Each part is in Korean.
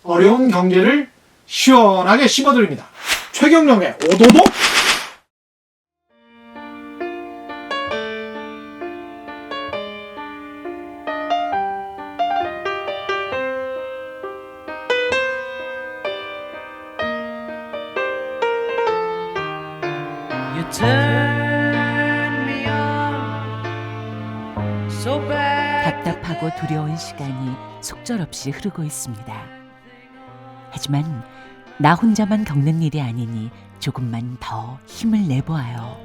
어려운 경제를 시원하게 씹어드립니다. 최경영의 오도독. 답답하고 두려운 시간이 속절없이 흐르고 있습니다. 하지만 나 혼자만 겪는 일이 아니니 조금만 더 힘을 내보아요.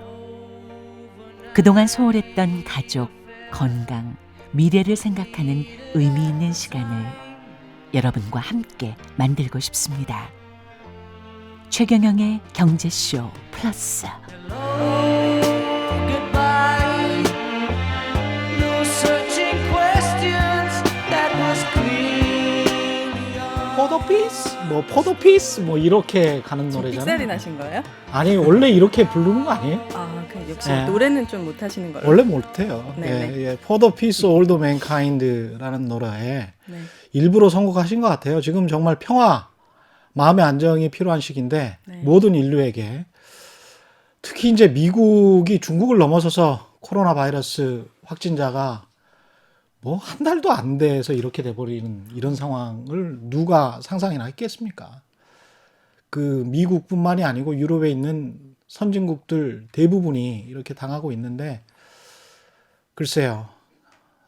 그동안 소홀했던 가족, 건강, 미래를 생각하는 의미 있는 시간을 여러분과 함께 만들고 싶습니다. 최경영의 경제쇼 플러스. 포도피스? 뭐 포도피스? 뭐 이렇게 가는 노래잖아요. 삑살이 나신 거예요? 아니 원래 이렇게 부르는 거 아니에요? 아, 그 역시 네. 노래는 좀 못하시는 거예요. 원래 못해요. 네네. 예, For the Peace of All Mankind라는 노래에 네. 일부러 선곡하신 것 같아요. 지금 정말 평화, 마음의 안정이 필요한 시기인데 네. 모든 인류에게 특히 이제 미국이 중국을 넘어서서 코로나 바이러스 확진자가 뭐 한 달도 안 돼서 이렇게 돼버리는 이런 상황을 누가 상상이나 했겠습니까? 그 미국뿐만이 아니고 유럽에 있는 선진국들 대부분이 이렇게 당하고 있는데 글쎄요.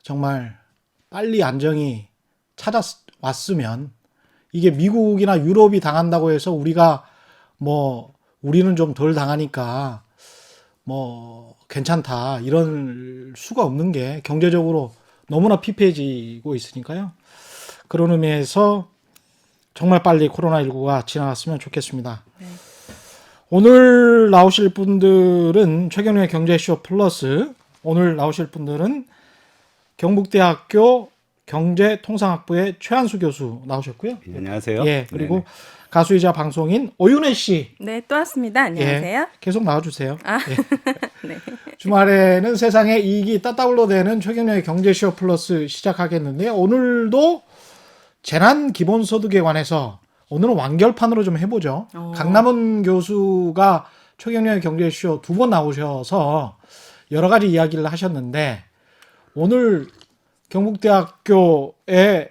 정말 빨리 안정이 찾아왔으면 이게 미국이나 유럽이 당한다고 해서 우리가 뭐 우리는 좀 덜 당하니까 뭐 괜찮다 이럴 수가 없는 게 경제적으로 너무나 피폐해지고 있으니까요. 그런 의미에서 정말 빨리 코로나19가 지나갔으면 좋겠습니다. 네. 오늘 나오실 분들은 최경영의 경제쇼 플러스, 오늘 나오실 분들은 경북대학교 경제통상학부의 최한수 교수 나오셨고요. 네, 안녕하세요. 예, 그리고 네네. 가수이자 방송인 오윤혜 씨. 네, 또 왔습니다. 안녕하세요. 예, 계속 나와주세요. 아, 예. 네. 주말에는 세상의 이익이 따따블로 되는 최경영의 경제쇼 플러스 시작하겠는데요. 오늘도 재난기본소득에 관해서 오늘은 완결판으로 좀 해보죠. 강남은 교수가 최경영의 경제쇼 2번 나오셔서 여러 가지 이야기를 하셨는데 오늘 경북대학교의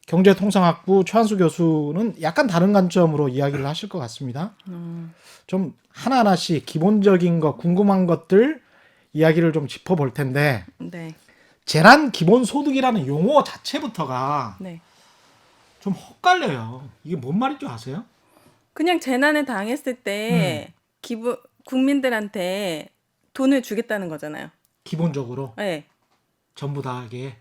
경제통상학부 최한수 교수는 약간 다른 관점으로 이야기를 하실 것 같습니다. 좀 하나하나씩 기본적인 것, 궁금한 것들 이야기를 좀 짚어볼 텐데 네. 재난기본소득이라는 용어 자체부터가 네. 좀 헛갈려요. 이게 뭔 말인 줄 아세요? 그냥 재난에 당했을 때 국민들한테 돈을 주겠다는 거잖아요. 기본적으로 네. 전부 다하게.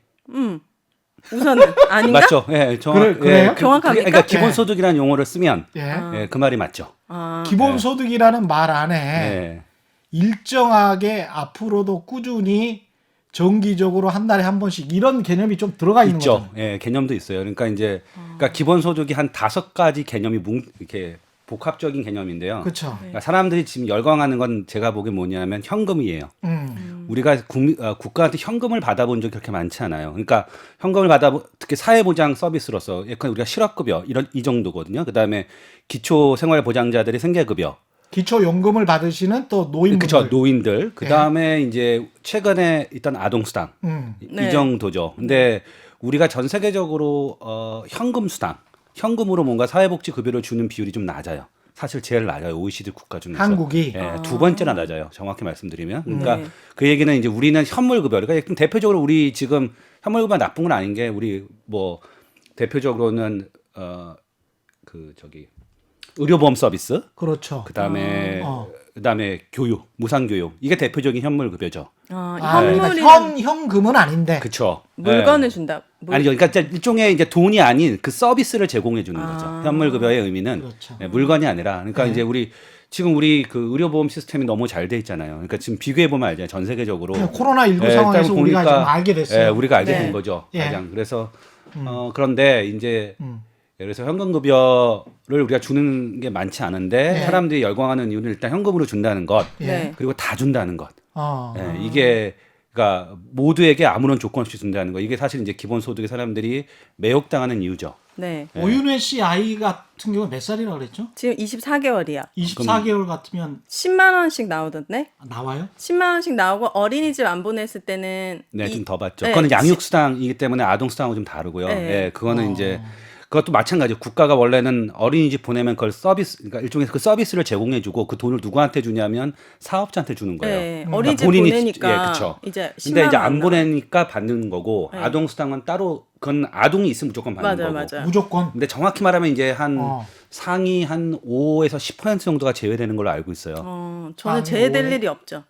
우선은 아닌가? 맞죠? 예, 그래요? 예, 정확합니까? 그러니까 기본소득이라는 용어를 쓰면 예. 예, 그 말이 맞죠. 아, 기본소득이라는 말 안에 예. 일정하게 앞으로도 꾸준히 정기적으로 한 달에 한 번씩 이런 개념이 좀 들어가 있는 있죠. 거죠. 예, 개념도 있어요. 그러니까 이제 그러니까 기본소득이 한 5가지 개념이 이렇게 복합적인 개념인데요. 그렇죠. 그러니까 사람들이 지금 열광하는 건 제가 보기엔 뭐냐면 현금이에요. 우리가 국가한테 현금을 받아본 적이 그렇게 많지 않아요. 그러니까 현금을 특히 사회보장 서비스로서 예컨대 우리가 실업급여 이 정도거든요. 그다음에 기초생활보장자들의 생계급여, 기초연금을 받으시는 또 노인분들. 그렇죠. 노인들. 그다음에 이제 최근에 있던 아동수당 네. 이 정도죠. 근데 우리가 전 세계적으로 현금 수당, 현금으로 뭔가 사회복지 급여를 주는 비율이 좀 낮아요. 사실 제일 낮아요. OECD 국가 중에서. 한국이? 예, 2번째나 낮아요. 정확히 말씀드리면. 그러니까 네. 그 얘기는 이제 우리는 현물급여. 그러니까 대표적으로 우리 지금 현물급여 나쁜 건 아닌 게 우리 뭐 대표적으로는 의료보험 서비스. 그렇죠. 그다음에 교육, 무상교육. 이게 대표적인 현물급여죠. 그러니까 현물이 현금은 아닌데. 그렇죠. 물건을 준다. 아니죠. 그러니까 일종의 이제 돈이 아닌 그 서비스를 제공해 주는 거죠. 현물급여의 의미는 그렇죠. 물건이 아니라. 그러니까 이제 지금 우리 그 의료보험 시스템이 너무 잘 돼 있잖아요. 그러니까 지금 비교해 보면 알잖아요. 전 세계적으로. 코로나19 상황에서 일단 우리가 보니까, 지금 알게 됐어요. 우리가 알게 네. 된 거죠. 예. 가장. 그래서 그런데 이제 그래서 현금급여를 우리가 주는 게 많지 않은데 네. 사람들이 열광하는 이유는 일단 현금으로 준다는 것, 네. 그리고 다 준다는 것. 어. 이게 그러니까 모두에게 아무런 조건 없이 준다는 거. 이게 사실 이제 기본소득의 사람들이 매혹당하는 이유죠. 네. 예. 오윤혜 씨 아이 같은 경우 몇 살이라고 그랬죠? 지금 24개월이요. 24개월 같으면 10만 원씩 나오던데? 나와요? 10만 원씩 나오고 어린이집 안 보냈을 때는 네, 좀 더 받죠. 네, 그거는 양육수당이기 때문에 아동수당하고 좀 다르고요. 네. 예, 그거는 이제 그것도 마찬가지예요. 국가가 원래는 어린이집 보내면 그걸 서비스, 그러니까 일종의 그 서비스를 제공해주고 그 돈을 누구한테 주냐면 사업자한테 주는 거예요. 네, 그러니까 어린이집 본인이 보내니까 예, 그쵸. 이제 10만 근데 이제 원 안 나와요. 보내니까 받는 거고 네. 아동수당은 따로 그건 아동이 있으면 무조건 받는 맞아요, 거고. 맞아요. 무조건. 근데 정확히 말하면 이제 한 어. 상위 한 5에서 10% 정도가 제외되는 걸로 알고 있어요. 저는 아니, 제외될 왜? 일이 없죠.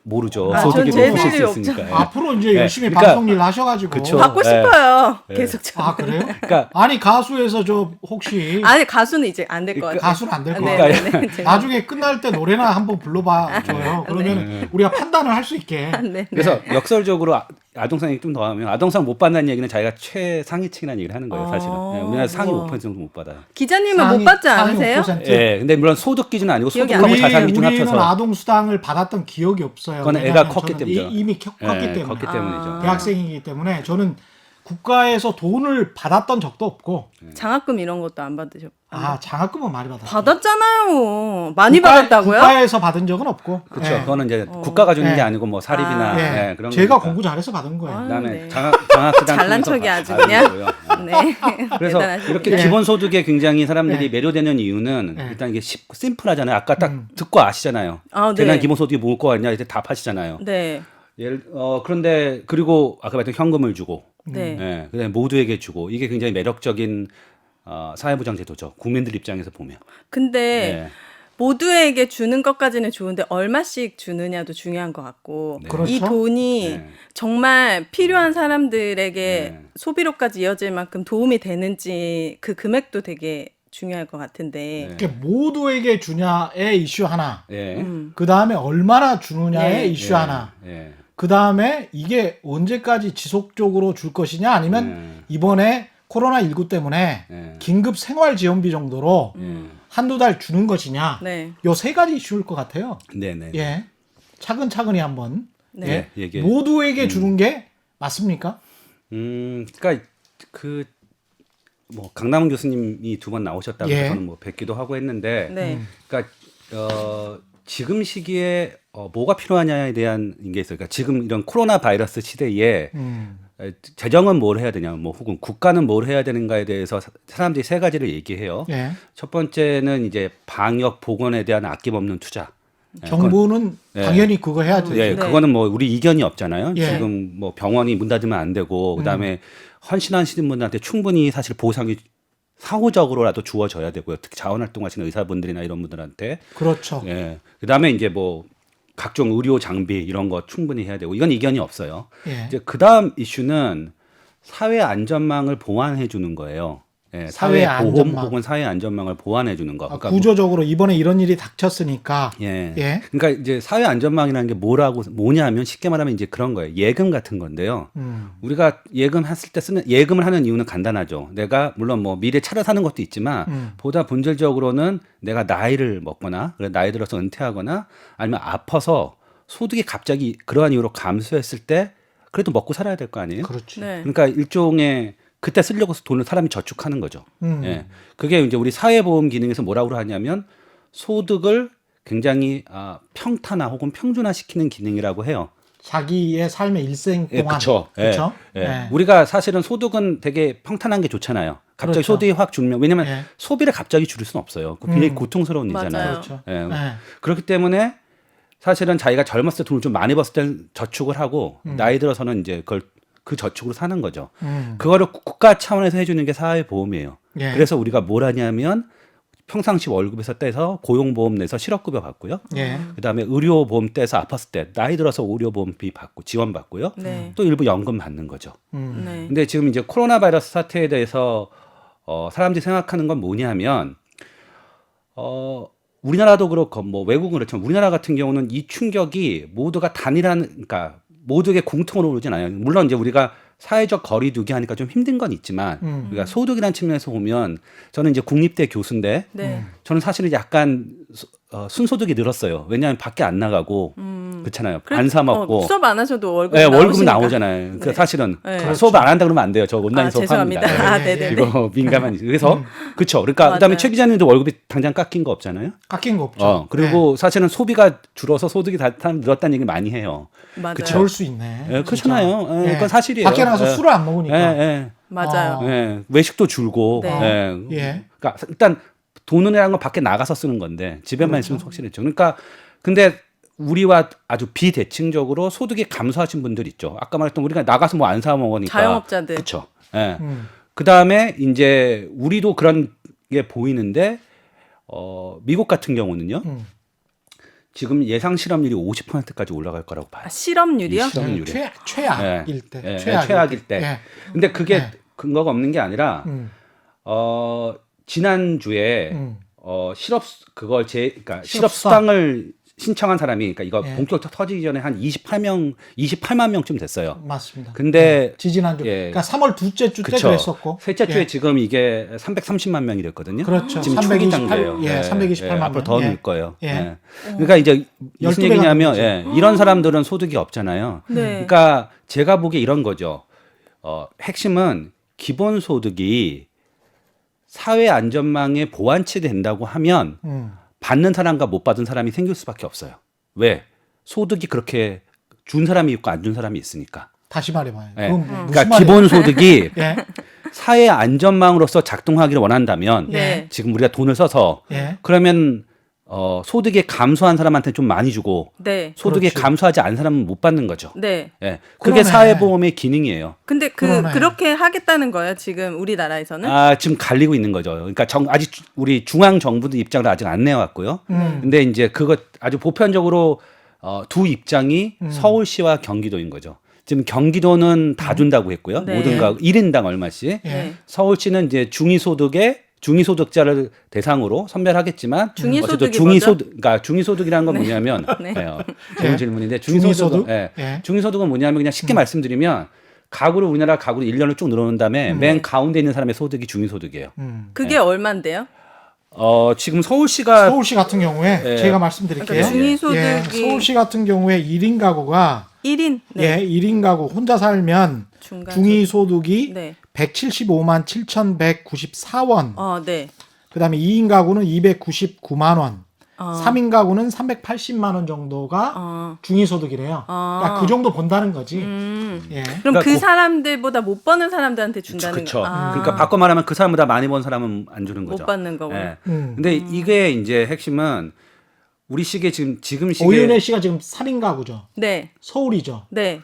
모르죠. 아, 소득이 전 제외될 높으실 수 일이 있으니까요. 앞으로 이제 네. 열심히 그러니까- 방송 일 하셔가지고. 그쵸. 받고 네. 싶어요. 네. 계속 저. 아 그래요? 그러니까 아니 가수에서 저 혹시 아니 가수는 이제 안 될 것 같아요. 가수는 안 될 것 네, 같아요. 네, 네, 제가- 나중에 끝날 때 노래나 한번 불러봐 줘요. 그러면 우리가 판단을 할 수 있게. 네. 그래서 역설적으로 아동상 얘기 좀 더 하면 아동상 못 받는 얘기는 자기가 최상위층이라는 얘기를 하는 거예요, 사실은. 네, 우리나라 상위 우와. 5% 정도 못 받아요. 기자님은 못 받지 상위 않으세요? 5%. 예, 근데 물론 소득 기준은 아니고 기억이 소득하고 안 자산 기준 우리는 합쳐서 아동 수당을 받았던 기억이 없어요. 그건 애가 왜냐하면 컸기 저는 때문이죠. 이미 컸기 예, 때문에. 컸기 때문이죠. 대학생이기 때문에 저는 국가에서 돈을 받았던 적도 없고. 장학금 이런 것도 안 받으셨고. 아 장학금은 많이 받았어요. 받았잖아요. 많이 받았다고요? 국가에서 받은 적은 없고. 그렇죠. 예. 그거는 이제 국가가 주는 게 예. 아니고 뭐 사립이나 예. 예, 그런 제가 거니까. 공부 잘해서 받은 거예요. 아유, 그다음에 네. 장학수당 잘난 통해서 척이 아주 받은 그냥. 거고요. 네. 그래서 대단하십니다. 이렇게 예. 기본소득에 굉장히 사람들이 예. 매료되는 이유는 예. 일단 이게 심플하잖아요. 아까 딱 듣고 아시잖아요. 아, 네. 대단 기본소득이 뭘 거 같냐 이제 답하시잖아요. 네. 그런데 그리고 아까 말했던 현금을 주고, 네. 예, 그다음에 모두에게 주고 이게 굉장히 매력적인 사회보장 제도죠. 국민들 입장에서 보면. 근데 예. 모두에게 주는 것까지는 좋은데 얼마씩 주느냐도 중요한 것 같고 네. 그렇죠. 이 돈이 네. 정말 필요한 사람들에게 네. 소비로까지 이어질 만큼 도움이 되는지 그 금액도 되게 중요할 것 같은데 네. 이렇게 모두에게 주냐의 이슈 하나. 예. 그 다음에 얼마나 주느냐의 네. 이슈 예. 하나. 예. 그 다음에 이게 언제까지 지속적으로 줄 것이냐 아니면 이번에 코로나19 때문에 예. 긴급 생활지원비 정도로 예. 한두 달 주는 것이냐. 네. 요 세 가지 이슈일 것 같아요. 네네. 예. 차근차근히 한번. 네. 예. 얘기해. 모두에게 주는 게 맞습니까? 그러니까 뭐 강남훈 교수님이 두 번 나오셨다고 예. 저는 뭐 뵙기도 하고 했는데, 네. 그러니까 지금 시기에 뭐가 필요하냐에 대한 게 있어요. 그러니까 지금 이런 코로나 바이러스 시대에 재정은 뭘 해야 되냐, 뭐 혹은 국가는 뭘 해야 되는가에 대해서 사람들이 세 가지를 얘기해요. 예. 첫 번째는 이제 방역 보건에 대한 아낌없는 투자. 정부는 예. 당연히 그거 해야죠. 예, 네. 그거는 뭐 우리 이견이 없잖아요. 예. 지금 뭐 병원이 문 닫으면 안 되고 그다음에 헌신하시는 분들한테 충분히 사실 보상이 사후적으로라도 주어져야 되고요. 특히 자원활동하시는 의사분들이나 이런 분들한테. 그렇죠. 예. 그다음에 이제 뭐 각종 의료 장비 이런 거 충분히 해야 되고 이건 이견이 없어요. 예. 이제 그다음 이슈는 사회 안전망을 보완해 주는 거예요. 예, 사회 사회 보험 안전망. 혹은 사회 안전망을 보완해 주는 거. 아, 그러니까 구조적으로 이번에 이런 일이 닥쳤으니까. 예. 예. 그러니까 이제 사회 안전망이라는 게 뭐냐면 쉽게 말하면 이제 그런 거예요. 예금 같은 건데요. 우리가 예금했을 때 쓰는 예금을 하는 이유는 간단하죠. 내가 물론 뭐 미래 차를 사는 것도 있지만 보다 본질적으로는 내가 나이를 먹거나 그래 나이 들어서 은퇴하거나 아니면 아파서 소득이 갑자기 그러한 이유로 감소했을 때 그래도 먹고 살아야 될 거 아니에요. 그렇지. 네. 그러니까 일종의 그때 쓰려고 돈을 사람이 저축하는 거죠. 음. 예. 그게 이제 우리 사회보험 기능에서 뭐라고 하냐면 소득을 굉장히 평탄화 혹은 평준화시키는 기능이라고 해요. 자기의 삶의 일생 동안. 그렇죠. 그렇죠. 예. 우리가 사실은 소득은 되게 평탄한 게 좋잖아요. 갑자기 그렇죠. 소득이 확 줄면 왜냐면 예. 소비를 갑자기 줄일 수는 없어요. 그 굉장히 고통스러운 맞아요. 일이잖아요. 그렇죠. 예. 예. 그렇기 때문에 사실은 자기가 젊었을 때 돈을 좀 많이 벌었을 땐 저축을 하고 나이 들어서는 이제 그걸 그 저축으로 사는 거죠. 그거를 국가 차원에서 해주는 게 사회보험이에요. 예. 그래서 우리가 뭘 하냐면 평상시 월급에서 떼서 고용보험 내서 실업급여 받고요. 예. 그다음에 의료보험 떼서 아팠을 때 나이 들어서 의료보험비 받고 지원받고요. 네. 또 일부 연금 받는 거죠. 네. 근데 지금 이제 코로나 바이러스 사태에 대해서 사람들이 생각하는 건 뭐냐면 우리나라도 그렇고 뭐 외국은 그렇지만 우리나라 같은 경우는 이 충격이 모두가 그러니까 모두에게 공통으로 오진 않아요. 물론 이제 우리가 사회적 거리두기 하니까 좀 힘든 건 있지만 우리가 소득이라는 측면에서 보면 저는 이제 국립대 교수인데 네. 저는 사실은 약간 순소득이 늘었어요. 왜냐하면 밖에 안 나가고 그렇잖아요. 안 사 먹고 수업 안 하셔도 월급 네, 월급은 나오시니까. 나오잖아요. 그 네. 사실은 네. 수업 안 한다 그러면 안 돼요. 저 온라인 아, 수업 합니다. 죄송합니다. 아, 네네네. 이거 민감한 그래서 그렇죠. 그러니까 맞아요. 그다음에 최 기자님도 월급이 당장 깎인 거 없잖아요. 깎인 거 없죠. 그리고 사실은 소비가 줄어서 소득이 다 늘었다는 얘기 많이 해요. 맞아요. 네. 그럴 수 있네. 예, 그렇잖아요. 예, 그건 사실이에요. 밖에 나가서 예. 술을 안 먹으니까. 예, 맞아요. 예. 외식도 줄고. 네. 예. 예. 그러니까 일단 돈이라는 건 밖에 나가서 쓰는 건데 집에만 있으면 확실했죠. 그러니까 근데 우리와 아주 비대칭적으로 소득이 감소하신 분들 있죠. 아까 말했던 우리가 나가서 뭐 안 사 먹으니까 자영업자들. 그렇죠. 예. 음. 그다음에 이제 우리도 그런 게 보이는데 미국 같은 경우는요. 지금 예상 실업률이 50%까지 올라갈 거라고 봐요. 아, 실업률이요? 이 실업률이. 최악일 때. 예, 최악일 때. 예. 근데 그게 네. 근거가 없는 게 아니라 음. 지난주에 음. 그러니까 실업수당. 실업 수당을 신청한 사람이 그러니까 이거 예. 본격적으로 터지기 전에 한 28만 명쯤 됐어요. 맞습니다. 근데 지지난주. 예. 그러니까 3월 둘째 주 때 그쵸. 그랬었고. 셋째 주에 예. 지금 이게 330만 명이 됐거든요. 그렇죠. 지금 초기 단계예요. 예, 328만 앞으로 명. 더 예. 늘 거예요. 예. 예. 그러니까 이제 무슨 12배가 얘기냐면 되는 거죠. 이런 사람들은 소득이 없잖아요. 네. 그러니까 제가 보기에 이런 거죠. 핵심은 기본 소득이 사회 안전망에 보완치 된다고 하면 받는 사람과 못 받은 사람이 생길 수밖에 없어요. 왜? 소득이 그렇게 준 사람이 있고 안 준 사람이 있으니까. 다시 말해봐요. 예. 그건 무슨 그러니까 말이에요? 기본 소득이 예. 사회 안전망으로서 작동하기를 원한다면 네. 지금 우리가 돈을 써서 예. 그러면 소득이 감소한 사람한테 좀 많이 주고 네. 소득이 그렇지. 감소하지 않은 사람은 못 받는 거죠. 네. 예. 그게 그러네. 사회보험의 기능이에요. 근데 그러네. 그렇게 하겠다는 거예요, 지금 우리나라에서는? 지금 갈리고 있는 거죠. 그러니까 아직 우리 중앙 정부도 입장을 아직 안 내왔고요. 근데 이제 그거 아주 보편적으로 두 입장이 서울시와 경기도인 거죠. 지금 경기도는 다 준다고 했고요. 네. 모든 가 1인당 얼마씩. 예. 네. 서울시는 이제 중위소득자를 대상으로 선별하겠지만 중위소득이 어쨌든 중위소득, 그러니까 중위소득이라는 건 뭐냐면 네. 좋은 질문인데 중위소득? 중위소득은 중위소득은 뭐냐면 그냥 쉽게 말씀드리면 우리나라 가구를 1년을 쭉 늘어놓은 다음에 맨 가운데 있는 사람의 소득이 중위소득이에요. 그게 얼만데요? 지금 서울시가 서울시 같은 경우에 예. 제가 말씀드릴게요. 그러니까 중위소득이 예, 서울시 같은 경우에 1인 가구가 1인. 네. 예, 1인 가구 혼자 살면 중간 중위소득이 네. 175만 7,194원. 네. 그다음에 2인 가구는 299만 원. 어. 3인 가구는 380만 원 정도가 중위소득이래요. 그러니까 그 정도 번다는 거지. 예. 그럼 그러니까 그 사람들보다 못 버는 사람들한테 준다는 그렇죠. 거. 그러니까 바꿔 말하면 그 사람보다 많이 번 사람은 안 주는 거죠. 못 받는 거고. 예. 음. 근데 이게 이제 핵심은 우리 시기에 지금 시기에 오윤혜 씨가 지금 3인 가구죠. 네. 서울이죠. 네.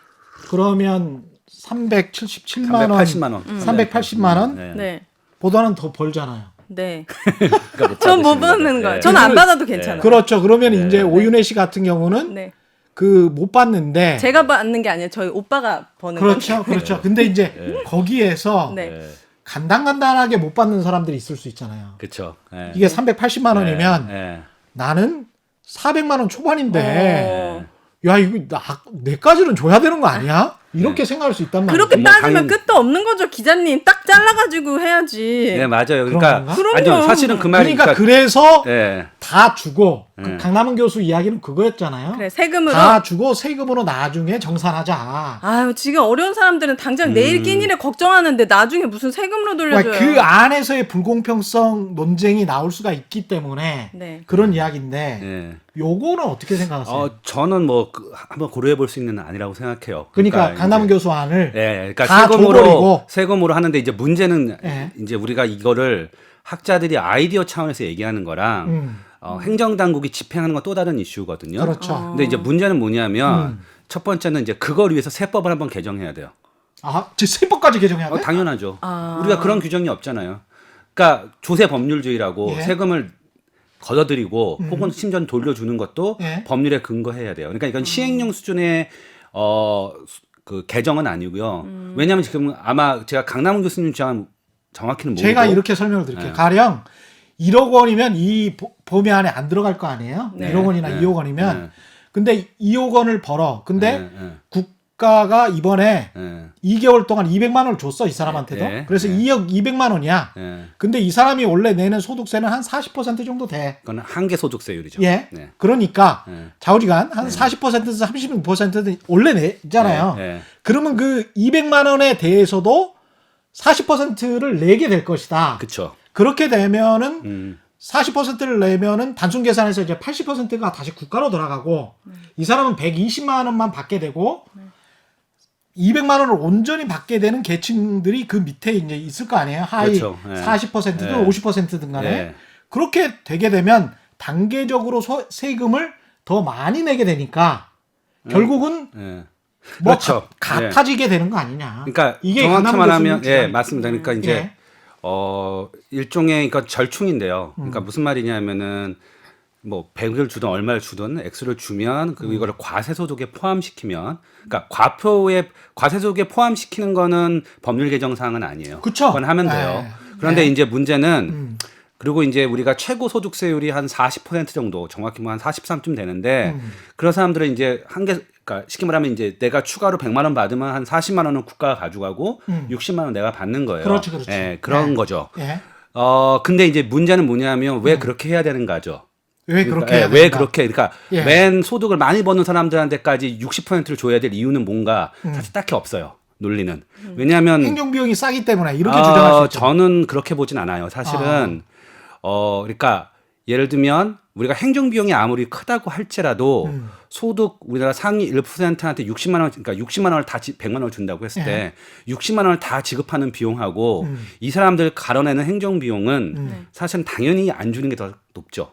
그러면 377만 원, 380만 원. 380만 원 네. 네. 보다는 더 벌잖아요. 네. 그러니까 못 전 못 받으시는 받는 거죠. 거예요. 예. 저는 안 받아도 괜찮아요. 그렇죠. 그러면 이제 오윤혜 씨 같은 경우는 네. 그 못 받는데 제가 받는 게 아니라 저희 오빠가 버는 그렇죠. 그렇죠. 근데 이제 거기에서 거죠. 네. 예. 간당간당하게 못 받는 사람들이 있을 수 있잖아요. 그렇죠. 예. 이게 380만 원이면 예. 나는 400만 원 어. 초반인데 야 이거 내까지는 줘야 되는 거 아니야? 이렇게 생각할 수 있단 말이에요. 그렇게 뭐 따지면 당연- 끝도 없는 거죠, 기자님. 딱 잘라가지고 해야지. 네, 맞아요. 그런 그러니까 건가? 그럼요. 아니요. 사실은 그 말이 그러니까 그래서 예. 다 주고 그 강남은 교수 이야기는 그거였잖아요. 그래, 세금으로. 다 주고 세금으로 나중에 정산하자. 아유, 지금 어려운 사람들은 당장 내일 끼니를 걱정하는데 나중에 무슨 세금으로 돌려줘요. 그 안에서의 불공평성 논쟁이 나올 수가 있기 때문에 네. 그런 이야기인데 예. 요거는 어떻게 생각하세요? 저는 뭐 한번 고려해 볼 수 있는 아니라고 생각해요. 그러니까 강남은 이제- 교수 안을 예, 그러니까 다 줘버리고. 세금으로 하는데 이제 문제는 예. 이제 우리가 이거를 학자들이 아이디어 차원에서 얘기하는 거랑 행정 당국이 집행하는 건 또 다른 이슈거든요. 그렇죠. 근데 이제 문제는 뭐냐면 첫 번째는 이제 그걸 위해서 세법을 한번 개정해야 돼요. 제 세법까지 개정해야 돼? 당연하죠. 우리가 그런 규정이 없잖아요. 그러니까 조세 법률주의라고 예. 세금을 걷어들이고 혹은 심지어 돌려주는 것도 예. 법률에 근거해야 돼요. 그러니까 이건 시행령 수준의 그 개정은 아니고요. 왜냐하면 지금 아마 제가 강남훈 교수님 주장은 정확히는 모르고 제가 이렇게 설명을 드릴게요. 네. 가령 1억 원이면 이 범위 안에 안 들어갈 거 아니에요? 네. 1억 원이나 네. 2억 원이면. 네. 근데 2억 원을 벌어. 근데 네, 네. 국가가 이번에 예. 2개월 동안 200만 원을 줬어 이 사람한테도. 예. 그래서 예. 2억 200만 원이야. 예. 근데 이 사람이 원래 내는 소득세는 한 40% 정도 돼. 그건 한계 소득세율이죠. 예. 네. 그러니까 예. 좌우지간 한 40%에서 36%는 원래 내잖아요. 예. 예. 그러면 그 200만 원에 대해서도 40%를 내게 될 것이다. 그쵸. 그렇게 되면은 40%를 내면은 단순 계산해서 이제 80%가 다시 국가로 돌아가고 이 사람은 120만 원만 받게 되고 200만 원을 온전히 받게 되는 계층들이 그 밑에 이제 있을 거 아니에요. 하위 그렇죠. 예. 40%든 예. 50%든 간에 예. 그렇게 되게 되면 단계적으로 세금을 더 많이 내게 되니까 결국은 예. 뭐 그렇죠. 같아지게 되는 거 아니냐. 그러니까 이게 정확히 강남 말하면 교수님 예, 주장이- 맞습니다. 그러니까 이제 예. 일종의 그러니까 절충인데요. 그러니까 무슨 말이냐면은 뭐 100을 주든 얼마를 주든 액수를 주면 그 이거를 과세소득에 포함시키면 그러니까 과세소득에 포함시키는 거는 법률 개정 사항은 아니에요. 그쵸. 그건 하면 돼요. 예. 그런데 예. 이제 문제는 그리고 이제 우리가 최고 소득세율이 한 40% 정도, 정확히 뭐 한 43쯤 되는데 그런 사람들은 이제 그러니까 쉽게 말하면 이제 내가 추가로 100만 원 받으면 한 40만 원은 국가가 가져가고 60만 원 내가 받는 거예요. 그렇지. 예, 그런 예. 거죠. 예. 근데 이제 문제는 뭐냐면 왜 그렇게 해야 되는가죠? 왜 그렇게 그러니까, 해야 왜 되는가? 그렇게 그러니까 예. 맨 소득을 많이 버는 사람들한테까지 60%를 줘야 될 이유는 뭔가 사실 딱히 없어요. 논리는. 왜냐하면 행정 비용이 싸기 때문에 이렇게 주장할 수 있죠. 저는 그렇게 보진 않아요. 사실은 그러니까 예를 들면 우리가 행정 비용이 아무리 크다고 할지라도 소득 우리나라 상위 1%한테 60만 원 그러니까 60만 원을 다 100만 원을 준다고 했을 때 60만 원을 다 지급하는 비용하고 이 사람들 갈아내는 행정 비용은 사실은 당연히 안 주는 게 더 높죠.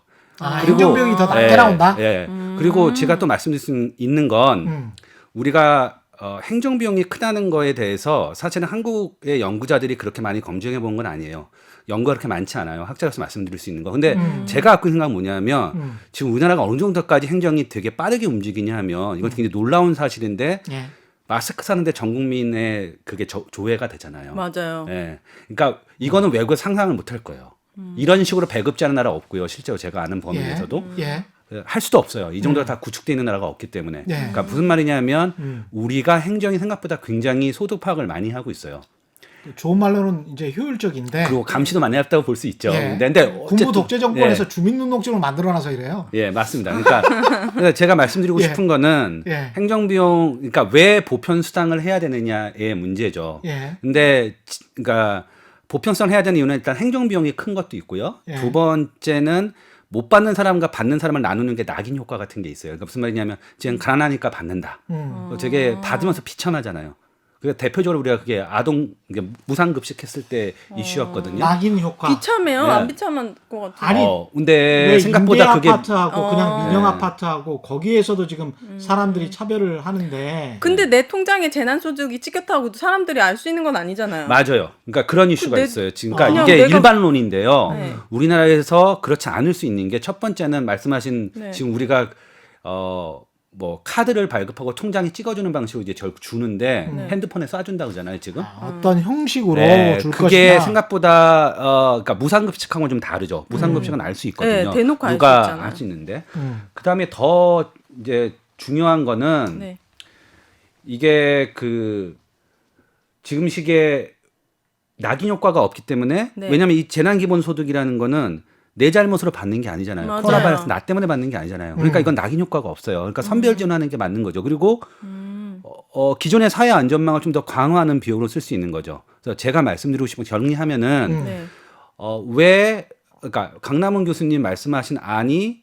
행정 비용이 더 낮게 나온다. 예. 그리고 제가 또 말씀드릴 수 있는 건 우리가 행정 비용이 크다는 거에 대해서 사실은 한국의 연구자들이 그렇게 많이 검증해 본 건 아니에요. 연구가 그렇게 많지 않아요. 학자로서 말씀드릴 수 있는 거. 근데 제가 갖고 있는 생각은 뭐냐면 지금 우리나라가 어느 정도까지 행정이 되게 빠르게 움직이냐 하면 이건 굉장히 놀라운 사실인데 예. 마스크 사는데 전 국민의 그게 조회가 되잖아요. 맞아요. 예. 그러니까 이거는 외국에 상상을 못 할 거예요. 이런 식으로 배급제하는 나라 없고요. 실제로 제가 아는 범위 내에서도. 예. 할 수도 없어요. 이 정도가 다 구축되어 있는 나라가 없기 때문에. 네. 그러니까 무슨 말이냐면 우리가 행정이 생각보다 굉장히 소득 파악을 많이 하고 있어요. 좋은 말로는 이제 효율적인데. 그리고 감시도 많이 했다고 볼 수 있죠. 예. 근데 군부 어쨌든, 독재 정권에서 예. 주민등록증을 만들어놔서 이래요. 예, 맞습니다. 그러니까 제가 말씀드리고 예. 싶은 거는 예. 행정비용, 그러니까 왜 보편 수당을 해야 되느냐의 문제죠. 예. 근데 그러니까 보편성 해야 되는 이유는 일단 행정비용이 큰 것도 있고요. 예. 두 번째는 못 받는 사람과 받는 사람을 나누는 게 낙인 효과 같은 게 있어요. 그러니까 무슨 말이냐면 지금 가난하니까 받는다. 되게 받으면서 비참하잖아요. 그래서 대표적으로 우리가 그게 이게 무상급식 했을 때 이슈였거든요. 낙인 효과. 비참해요? 네. 안 비참한 것 같아요. 아니, 근데 왜 생각보다 임대 그게 아파트하고 그냥 민영 네. 아파트하고 거기에서도 지금 사람들이 차별을 하는데. 근데 내 통장에 재난소득이 찍혔다고 사람들이 알 수 있는 건 아니잖아요. 맞아요. 그러니까 그런 이슈가 내- 있어요. 지금 그러니까 그냥 이게 내가- 일반론인데요. 네. 우리나라에서 그렇지 않을 수 있는 게 첫 번째는 말씀하신 네. 지금 우리가 뭐 카드를 발급하고 통장에 찍어주는 방식으로 이제 주는데 핸드폰에 쏴준다 그러잖아요. 지금. 어떤 형식으로 네, 줄 그게 것이냐. 생각보다 그러니까 무상급식하고는 좀 다르죠. 무상급식은 알 수 있거든요. 네, 대놓고 알수 누가 있잖아요. 할 수 있는데. 그다음에 더 이제 중요한 거는 네. 이게 지금 시기에 낙인 효과가 없기 때문에 네. 왜냐하면 이 재난기본소득이라는 거는 내 잘못으로 받는 게 아니잖아요. 맞아요. 코로나 바이러스 나 때문에 받는 게 아니잖아요. 그러니까 이건 낙인 효과가 없어요. 그러니까 선별 지원하는 게 맞는 거죠. 그리고 기존의 사회 안전망을 좀 더 강화하는 비용으로 쓸 수 있는 거죠. 그래서 제가 말씀드리고 싶은 정리하면은 네. 그러니까 강남훈 교수님 말씀하신 안이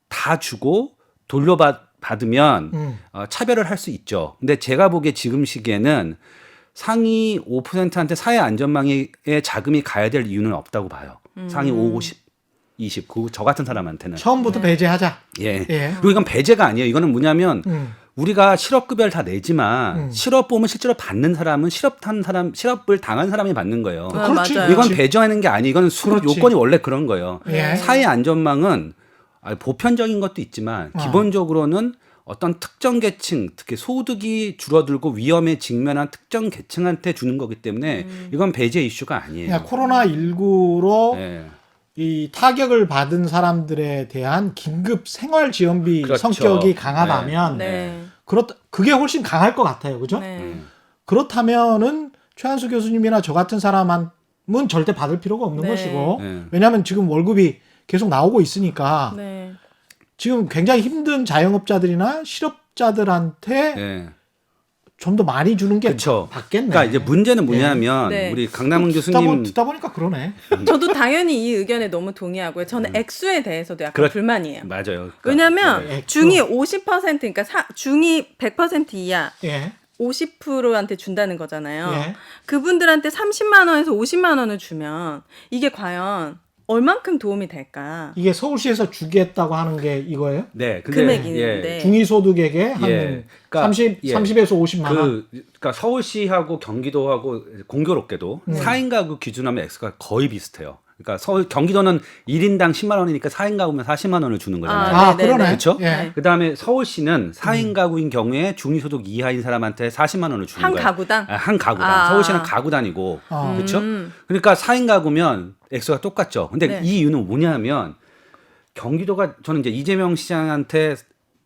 다 주고 돌려받으면 차별을 할 수 있죠. 근데 제가 보기에 지금 시기에는 상위 5%한테 사회 안전망에 자금이 가야 될 이유는 없다고 봐요. 상위 50, 20, 저 같은 사람한테는. 처음부터 배제하자. 예. 예. 그리고 이건 배제가 아니에요. 이거는 뭐냐면 우리가 실업급여를 다 내지만 실업보험을 실제로 받는 사람은 실업을 당한 사람이 받는 거예요. 아, 그렇지. 맞아요. 이건 배제하는 게 아니에요. 이건 수급 그렇지. 요건이 원래 그런 거예요. 예. 사회 안전망은 보편적인 것도 있지만 기본적으로는 어떤 특정 계층, 특히 소득이 줄어들고 위험에 직면한 특정 계층한테 주는 거기 때문에 이건 배제 이슈가 아니에요. 그냥 코로나 19로 네. 이 타격을 받은 사람들에 대한 긴급 생활 지원비 그렇죠. 성격이 강하다면 네. 그게 훨씬 강할 것 같아요. 그죠? 네. 그렇다면은 최한수 교수님이나 저 같은 사람은 절대 받을 필요가 없는 네. 것이고 네. 왜냐하면 지금 월급이 계속 나오고 있으니까 네. 지금 굉장히 힘든 자영업자들이나 실업자들한테 네. 좀 더 많이 주는 게 그렇죠. 받겠네. 그러니까 이제 문제는 뭐냐면 네. 우리 강남은 교수님 듣다 보니까 그러네. 저도 당연히 이 의견에 너무 동의하고요. 저는 액수에 대해서도 약간 그렇- 불만이에요. 맞아요. 그러니까 왜냐면 네, 액수. 중이 50% 그러니까 중이 100% 이하 예. 50%한테 준다는 거잖아요. 예. 그분들한테 30만 원에서 50만 원을 주면 이게 과연 얼만큼 도움이 될까? 이게 서울시에서 주겠다고 하는 게 이거예요? 네, 근데 금액이 있는데. 중위소득에게 한 예. 그러니까 30, 예. 30에서 50만 원. 그러니까 서울시하고 경기도하고 공교롭게도 4인 가구 기준하면 액수가 거의 비슷해요. 그러니까 경기도는 1인당 10만 원이니까 4인 가구면 40만 원을 주는 거잖아요. 아, 네네네. 그러네. 그렇죠? 예. 그다음에 서울시는 4인 가구인 경우에 중위소득 이하인 사람한테 40만 원을 주는 한 거예요. 가구당? 한 가구당. 아. 서울시는 가구 단위고. 아. 그렇죠? 그러니까 4인 가구면 액수가 똑같죠. 근데 네. 이 이유는 뭐냐면 경기도가 저는 이제 이재명 시장한테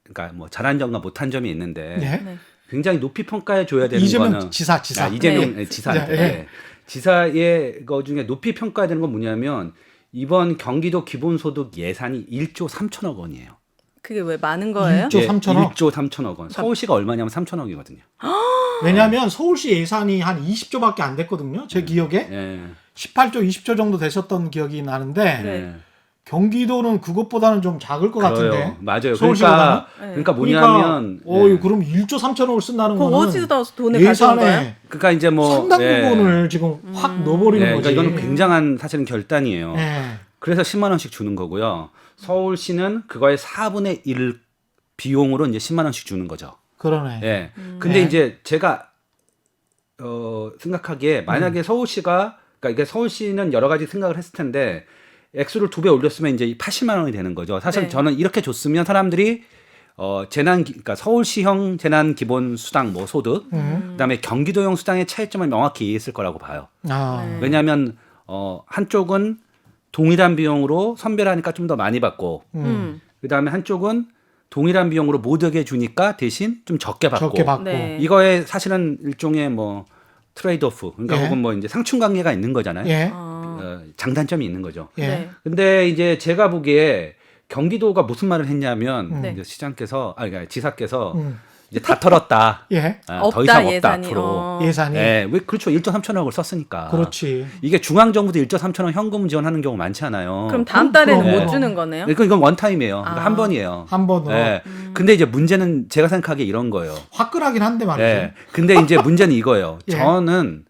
그러니까 뭐 잘한 점과 못한 점이 있는데 예. 네. 굉장히 높이 평가해 줘야 되는 이재명 거는 지사. 아, 이재명 네. 지사한테 네. 지사의 거 중에 높이 평가해야 되는 건 뭐냐면 이번 경기도 기본소득 예산이 1조 3천억 원이에요. 그게 왜 많은 거예요? 1조 3천억? 1조 3천억 원. 서울시가 얼마냐면 3천억이거든요. 왜냐하면 서울시 예산이 한 20조밖에 안 됐거든요. 제 기억에 예. 18조, 20조 정도 되셨던 기억이 나는데 네. 예. 경기도는 그것보다는 좀 작을 것 같은데. 그래요. 맞아요. 서울시보다는? 그러니까 뭐냐면 예. 그럼 1조 3천억을 쓴다는 그거 거는 어디다 돈을 가져온 거예요? 예산에 그러니까 이제 뭐 상당 예. 부분을 지금 확 넣어버리는 예, 거지. 그러니까 이건 굉장한 사실은 결단이에요. 예. 그래서 10만 원씩 주는 거고요. 서울시는 그거의 4분의 1 비용으로 이제 10만 원씩 주는 거죠. 그러네. 예. 근데 네. 이제 제가 생각하기에 만약에 서울시가 그러니까 이게 서울시는 여러 가지 생각을 했을 텐데 액수를 2배 올렸으면 이제 80만 원이 되는 거죠. 사실 네. 저는 이렇게 줬으면 사람들이 그러니까 서울시형 재난 기본 수당 뭐 소득, 그다음에 경기도형 수당의 차이점을 명확히 이해했을 거라고 봐요. 아. 네. 왜냐하면 한쪽은 동일한 비용으로 선별하니까 좀 더 많이 받고, 그다음에 한쪽은 동일한 비용으로 모두에게 주니까 대신 좀 적게 받고. 적게 받고. 네. 이거에 사실은 일종의 뭐 트레이드오프, 그러니까 예. 혹은 뭐 이제 상충 관계가 있는 거잖아요. 예. 장단점이 있는 거죠. 예. 네. 근데 이제 제가 보기에 경기도가 무슨 말을 했냐면 네. 이제 시장께서 그러니까 지사께서 음. 이제 다 털었다. 예. 더 없다, 이상 없다 예산이. 앞으로. 예산이. 예, 왜 그렇죠. 1조 3천억을 썼으니까. 그렇지. 이게 중앙 정부도 1조 3천억 현금 지원하는 경우 많지 않아요. 그럼 다음 달에는 그럼. 못 주는 거네요? 그러니까 이건 원타임이에요. 그러니까 아. 한 번이에요. 한 번으로. 예. 근데 이제 문제는 제가 생각하기에 이런 거예요. 화끈하긴 한데 말이죠. 예. 근데 이제 문제는 이거예요. 예. 저는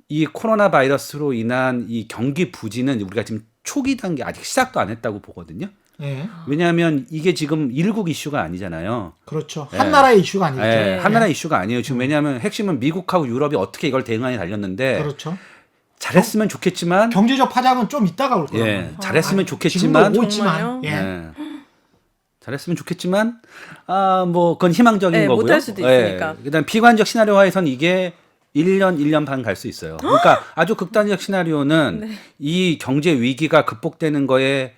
이 코로나 바이러스로 인한 이 경기 부진은 우리가 지금 초기 단계 아직 시작도 안 했다고 보거든요. 예. 왜냐하면 이게 지금 일국 이슈가 아니잖아요. 그렇죠. 예. 한 나라의 이슈가 아니죠. 예, 한나라 이슈가 아니에요. 지금 왜냐하면 핵심은 미국하고 유럽이 어떻게 이걸 대응하냐 달렸는데 그렇죠. 잘했으면 좋겠지만 경제적 파장은 좀 이따가 올 거예요. 예, 잘했으면 지금도 좋겠지만 오고 있지만. 정말요? 예. 예. 잘했으면 좋겠지만 뭐 그건 희망적인 네, 거고요. 못할 수도 있으니까. 그다음 비관적 시나리오화에선 이게 1년 반 갈 수 있어요. 그러니까 아주 극단적 시나리오는 네. 이 경제 위기가 극복되는 거에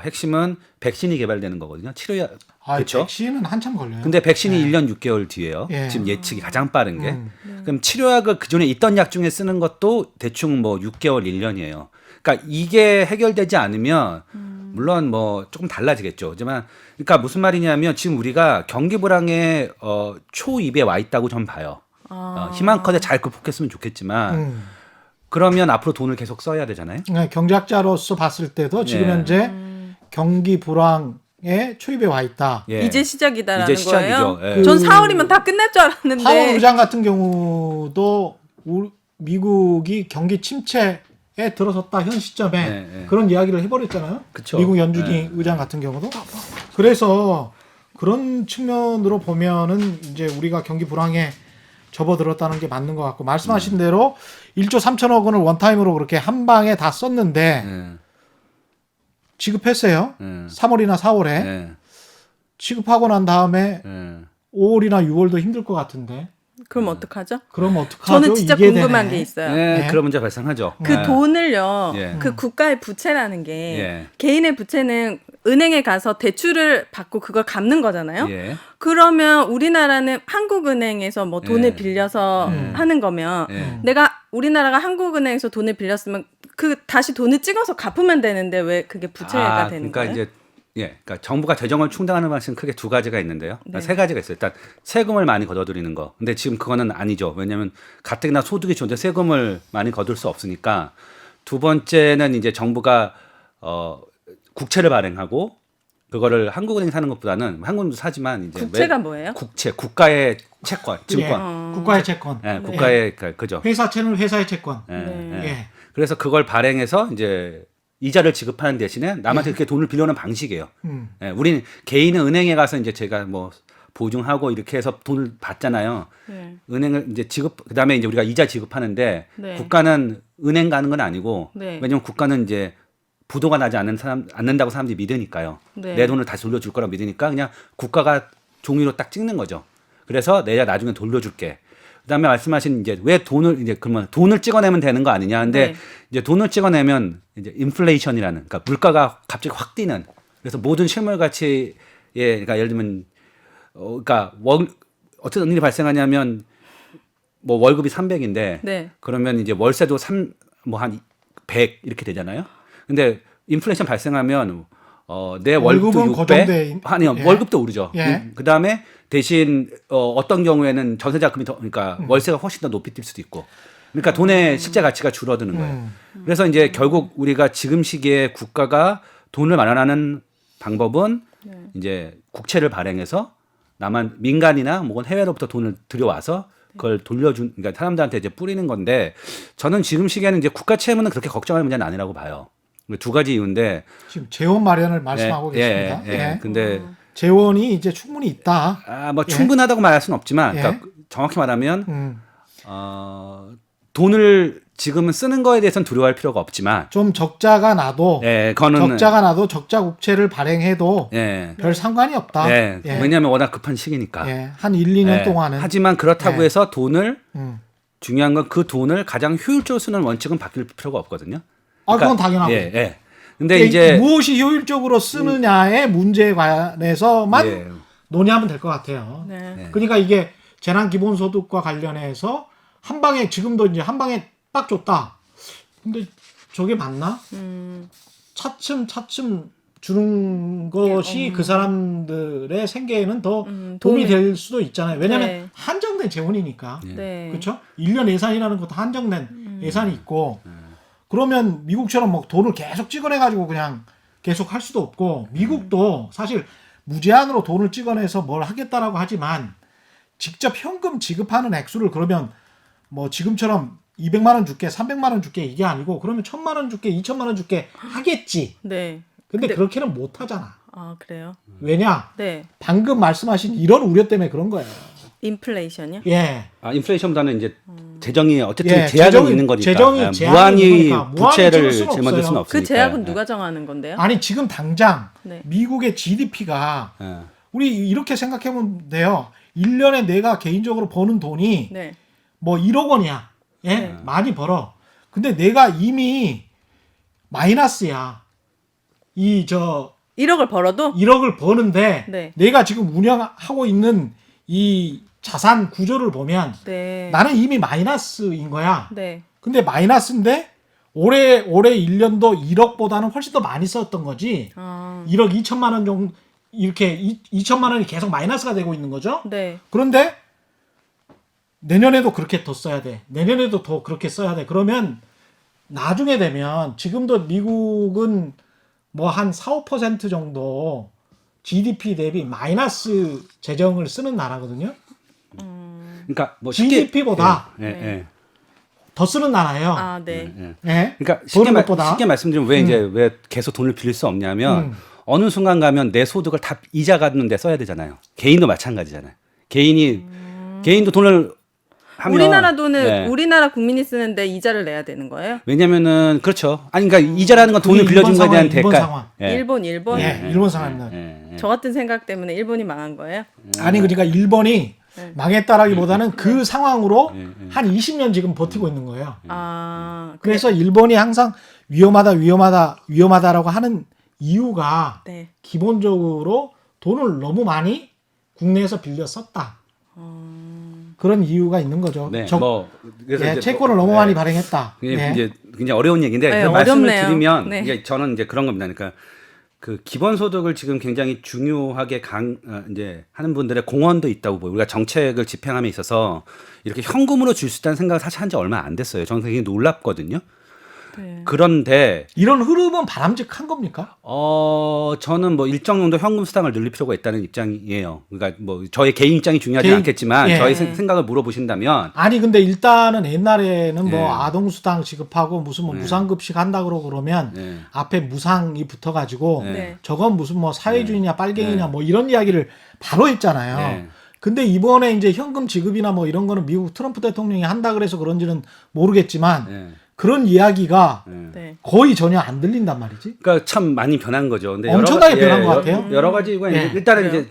핵심은 백신이 개발되는 거거든요. 치료약. 아, 그렇죠? 백신은 한참 걸려요. 근데 백신이 1년 6개월 뒤에요. 예. 지금 예측이 가장 빠른 게. 네. 그럼 치료약을 기존에 있던 약 중에 쓰는 것도 대충 뭐 6개월, 1년이에요. 그러니까 이게 해결되지 않으면 물론 뭐 조금 달라지겠죠. 하지만 그러니까 무슨 말이냐면 지금 우리가 경기 불황의 초입에 와 있다고 전 봐요. 희망껏 잘 극복했으면 좋겠지만 그러면 앞으로 돈을 계속 써야 되잖아요. 네, 경제학자로서 봤을 때도 지금 예. 현재 경기 불황의 초입에 와 있다. 예. 이제 시작이다라는 이제 시작이죠. 거예요? 예. 전 4월이면 다 끝날 줄 알았는데. 파월 의장 같은 경우도 미국이 경기 침체에 들어섰다 현 시점에 네. 그런 이야기를 해버렸잖아요. 그쵸. 미국 연준이 네. 의장 같은 경우도. 그래서 그런 측면으로 보면은 이제 우리가 경기 불황에 접어들었다는 게 맞는 것 같고 말씀하신 대로 1조 3천억 원을 원타임으로 그렇게 한 방에 다 썼는데 예. 지급했어요. 예. 3월이나 4월에 예. 지급하고 난 다음에 예. 5월이나 6월도 힘들 것 같은데 그럼 어떡하죠? 그럼 어떡하죠? 저는 진짜 이게 궁금한 되네. 게 있어요. 예, 네. 그런 문제 발생하죠. 그 예. 돈을요, 예. 그 국가의 부채라는 게 예. 개인의 부채는 은행에 가서 대출을 받고 그걸 갚는 거잖아요. 예. 그러면 우리나라는 한국은행에서 뭐 돈을 예. 빌려서 하는 거면 예. 우리나라가 한국은행에서 돈을 빌렸으면 그 다시 돈을 찍어서 갚으면 되는데 왜 그게 부채가 되는 그러니까 거예요? 이제 그러니까 정부가 재정을 충당하는 방식은 크게 두 가지가 있는데요. 네. 세 가지가 있어요. 일단 세금을 많이 걷어들이는 거. 근데 지금 그거는 아니죠. 왜냐하면 가뜩이나 소득이 좋은데 세금을 많이 거둘 수 없으니까. 두 번째는 이제 정부가 국채를 발행하고 그거를 한국은행 사는 것보다는 한국은행도 사지만 이제 국채가 뭐예요? 국채, 국가의 채권, 증권. 예, 국가의 채권. 예, 국가의 그죠. 회사채는 회사의 채권. 예, 네. 예. 예. 그래서 그걸 발행해서 이제 이자를 지급하는 대신에 남한테 그렇게 돈을 빌려오는 방식이에요. 예, 우리는 개인은 은행에 가서 이제 제가 뭐 보증하고 이렇게 해서 돈을 받잖아요. 네. 은행을 이제 그다음에 이제 우리가 이자 지급하는데 네. 국가는 은행 가는 건 아니고 네. 왜냐면 국가는 이제 부도가 나지 않는다고 사람들이 믿으니까요. 네. 내 돈을 다시 돌려줄 거라고 믿으니까 그냥 국가가 종이로 딱 찍는 거죠. 그래서 내가 나중에 돌려줄게. 그다음에 말씀하신 이제 왜 돈을 이제 그러면 돈을 찍어내면 되는 거 아니냐. 근데 네. 이제 돈을 찍어내면 이제 인플레이션이라는 그러니까 물가가 갑자기 확 뛰는 그래서 모든 실물 가치에 그러니까 예를 들면 그러니까 어떤 일이 발생하냐면 뭐 월급이 300인데 네. 그러면 이제 월세도 뭐 한 100 이렇게 되잖아요. 근데 인플레이션 발생하면 내 월급도 월급은 600 고정돼 아니요. 예. 월급도 오르죠. 예. 그다음에 대신 어떤 경우에는 전세 자금이 더 그러니까 월세가 훨씬 더 높이 뛸 수도 있고. 그러니까 돈의 실제 가치가 줄어드는 거예요. 그래서 이제 결국 우리가 지금 시기에 국가가 돈을 마련하는 방법은 이제 국채를 발행해서 민간이나 혹은 해외로부터 돈을 들여와서 그걸 그러니까 사람들한테 이제 뿌리는 건데 저는 지금 시기에는 이제 국가 채무는 그렇게 걱정할 문제는 아니라고 봐요. 두 가지 이유인데 지금 재원 마련을 말씀하고 계십니다. 예. 근데 재원이 이제 충분히 있다. 뭐 충분하다고 말할 수는 없지만 예. 그러니까 정확히 말하면 돈을 지금은 쓰는 거에 대해서는 두려워할 필요가 없지만 좀 적자가 나도 그거는 적자 국채를 발행해도 예. 별 상관이 없다. 예. 예. 왜냐하면 워낙 급한 시기니까. 예. 한 1, 2년 예. 동안은 하지만 그렇다고 예. 해서 돈을 음. 중요한 건 그 돈을 가장 효율적으로 쓰는 원칙은 바뀔 필요가 없거든요. 그건 당연하고. 예, 예. 근데 이제 무엇이 효율적으로 쓰느냐의 문제에 관해서만 예. 논의하면 될 것 같아요. 네. 그러니까 이게 재난 기본소득과 관련해서 한 방에 지금도 이제 한 방에 딱 줬다. 근데 저게 맞나? 차츰 주는 것이 그 사람들의 생계에는 더 도움이 될 수도 있잖아요. 왜냐하면 네. 한정된 재원이니까. 네. 그렇죠? 1년 예산이라는 것도 한정된 예산이 있고 그러면 미국처럼 뭐 돈을 계속 찍어내가지고 그냥 계속 할 수도 없고 미국도 사실 무제한으로 돈을 찍어내서 뭘 하겠다라고 하지만 직접 현금 지급하는 액수를 그러면 뭐 지금처럼 200만 원 줄게, 300만 원 줄게 이게 아니고 그러면 1000만 원 줄게, 2000만 원 줄게 하겠지. 네. 근데 그렇게는 못 하잖아. 아, 그래요? 왜냐? 네. 방금 말씀하신 이런 우려 때문에 그런 거예요. 인플레이션이요? 예. 인플레이션보다는 이제 재정이 어쨌든 예, 제약은 있는 거니까 재정이 제약이 무한히 있는 거니까. 부채를 무한히 찍을 수는 짊어질 수는 없어요. 없으니까. 그 제약은 누가 정하는 건데요? 아니 지금 당장 네. 미국의 GDP가 예. 우리 이렇게 생각해 보면 돼요. 1년에 내가 개인적으로 버는 돈이 네. 뭐 1억 원이야. 예? 많이 벌어. 근데 내가 이미 마이너스야. 1억을 벌어도 1억을 버는데 네. 내가 지금 운영하고 있는 이 자산 구조를 보면 네. 나는 이미 마이너스인 거야. 네. 근데 마이너스인데 올해 1년도 1억보다는 훨씬 더 많이 썼던 거지. 아. 1억 2천만 원 정도 이렇게 2천만 원이 계속 마이너스가 되고 있는 거죠. 네. 그런데 내년에도 그렇게 더 써야 돼. 내년에도 더 그렇게 써야 돼. 그러면 나중에 되면 지금도 미국은 뭐 한 4, 5% 정도 GDP 대비 마이너스 재정을 쓰는 나라거든요. 그러니까 뭐 GDP보다 예, 예, 더 쓰는 나라예요. 아, 네. 예. 예. 그러니까 버는 것보다. 쉽게 말씀드리면 왜 이제 왜 계속 돈을 빌릴 수 없냐면 어느 순간 가면 내 소득을 다 이자 갚는데 써야 되잖아요. 개인도 마찬가지잖아요. 개인도 돈을 하면 우리나라 돈을 네. 우리나라 국민이 쓰는데 이자를 내야 되는 거예요? 왜냐면은 그렇죠. 아니 그러니까 이자라는 건 돈을 그게 빌려준 거에 대한 일본 대가. 상황. 예. 일본. 예, 일본 상황입니다. 저 같은 생각 때문에 일본이 망한 거예요? 아니 그러니까 일본이 망했다라기보다는 그 상황으로 한 20년 지금 버티고 있는 거예요. 아, 그래서 일본이 항상 위험하다라고 하는 이유가 네. 기본적으로 돈을 너무 많이 국내에서 빌려 썼다. 그런 이유가 있는 거죠. 네, 적- 그래서 예, 이제 채권을 너무 많이 발행했다. 이게 예. 이제 굉장히 어려운 얘기인데 네, 그 말씀을 어렵네요. 드리면 네. 이게 저는 이제 그런 겁니다. 그러니까 그 기본소득을 지금 굉장히 중요하게 이제 하는 분들의 공헌도 있다고 보여요. 우리가 정책을 집행함에 있어서 이렇게 현금으로 줄 수 있다는 생각을 사실 한 지 얼마 안 됐어요. 저는 굉장히 놀랍거든요. 네. 그런데 이런 흐름은 바람직한 겁니까? 저는 뭐 일정 정도 현금 수당을 늘릴 필요가 있다는 입장이에요. 그러니까 뭐 저의 개인 입장이 중요하지 개인- 않겠지만 예. 저희 생각을 물어보신다면 아니 근데 일단은 옛날에는 뭐 예. 아동수당 지급하고 무슨 뭐 예. 무상급식 한다 그러면 예. 앞에 무상이 붙어가지고 예. 네. 저건 무슨 뭐 사회주의냐 빨갱이냐 예. 뭐 이런 이야기를 바로 했잖아요. 예. 근데 이번에 이제 현금 지급이나 뭐 이런 거는 미국 트럼프 대통령이 한다 그래서 그런지는 모르겠지만 예. 그런 이야기가 예. 네. 거의 전혀 안 들린단 말이지. 그러니까 참 많이 변한 거죠. 근데 엄청나게 여러, 변한 것 같아요. 여러 가지 이거 예. 일단은 그래요? 이제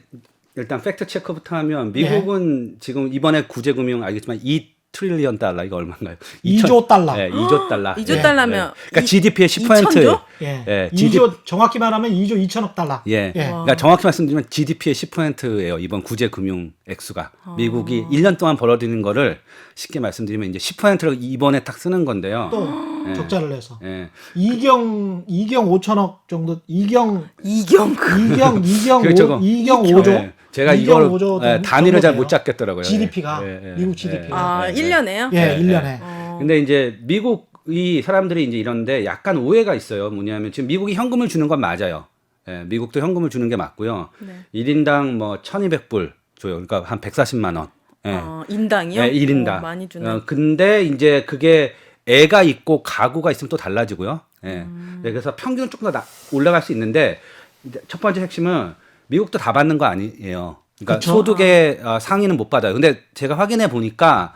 일단 팩트 체크부터 하면 미국은 지금 이번에 구제금융 알겠지만 2 트릴리언 달러 이거 얼마인가요? 2조 달러. 네, 2조 달러. 2조 예. 달러면 그러니까 GDP의 10%. 2,000조? 예. 예, 2조 정확히 말하면 2조 2천억 달러. 예. 예. 그러니까 정확히 말씀드리면 GDP의 10%예요. 이번 구제 금융 액수가. 미국이 1년 동안 벌어들이는 거를 쉽게 말씀드리면 이제 10%를 이번에 딱 쓰는 건데요. 또 예. 적자를 내서 예. 이경 5천억 정도 이경 이경 그렇죠. 5조 예. 제가 이경 이걸 오조 단위를 잘 정도 못 잡겠더라고요. GDP가 예, 예, 미국 예, GDP가. 아, 예, 1년에요? 예, 예, 1년에. 근데 이제 미국이 사람들이 이제 이런데 약간 오해가 있어요. 뭐냐면 지금 미국이 현금을 주는 건 맞아요. 예, 미국도 현금을 주는 게 맞고요. 네. 1인당 뭐 1,200불 줘요. 그러니까 한 140만 원. 예. 인당이요? 예, 1인당. 많이 주네. 근데 이제 그게 애가 있고 가구가 있으면 또 달라지고요. 예. 네, 그래서 평균은 조금 더 올라갈 수 있는데 이제 첫 번째 핵심은 미국도 다 받는 거 아니에요. 그러니까 그쵸? 소득의 상위는 못 받아요. 근데 제가 확인해 보니까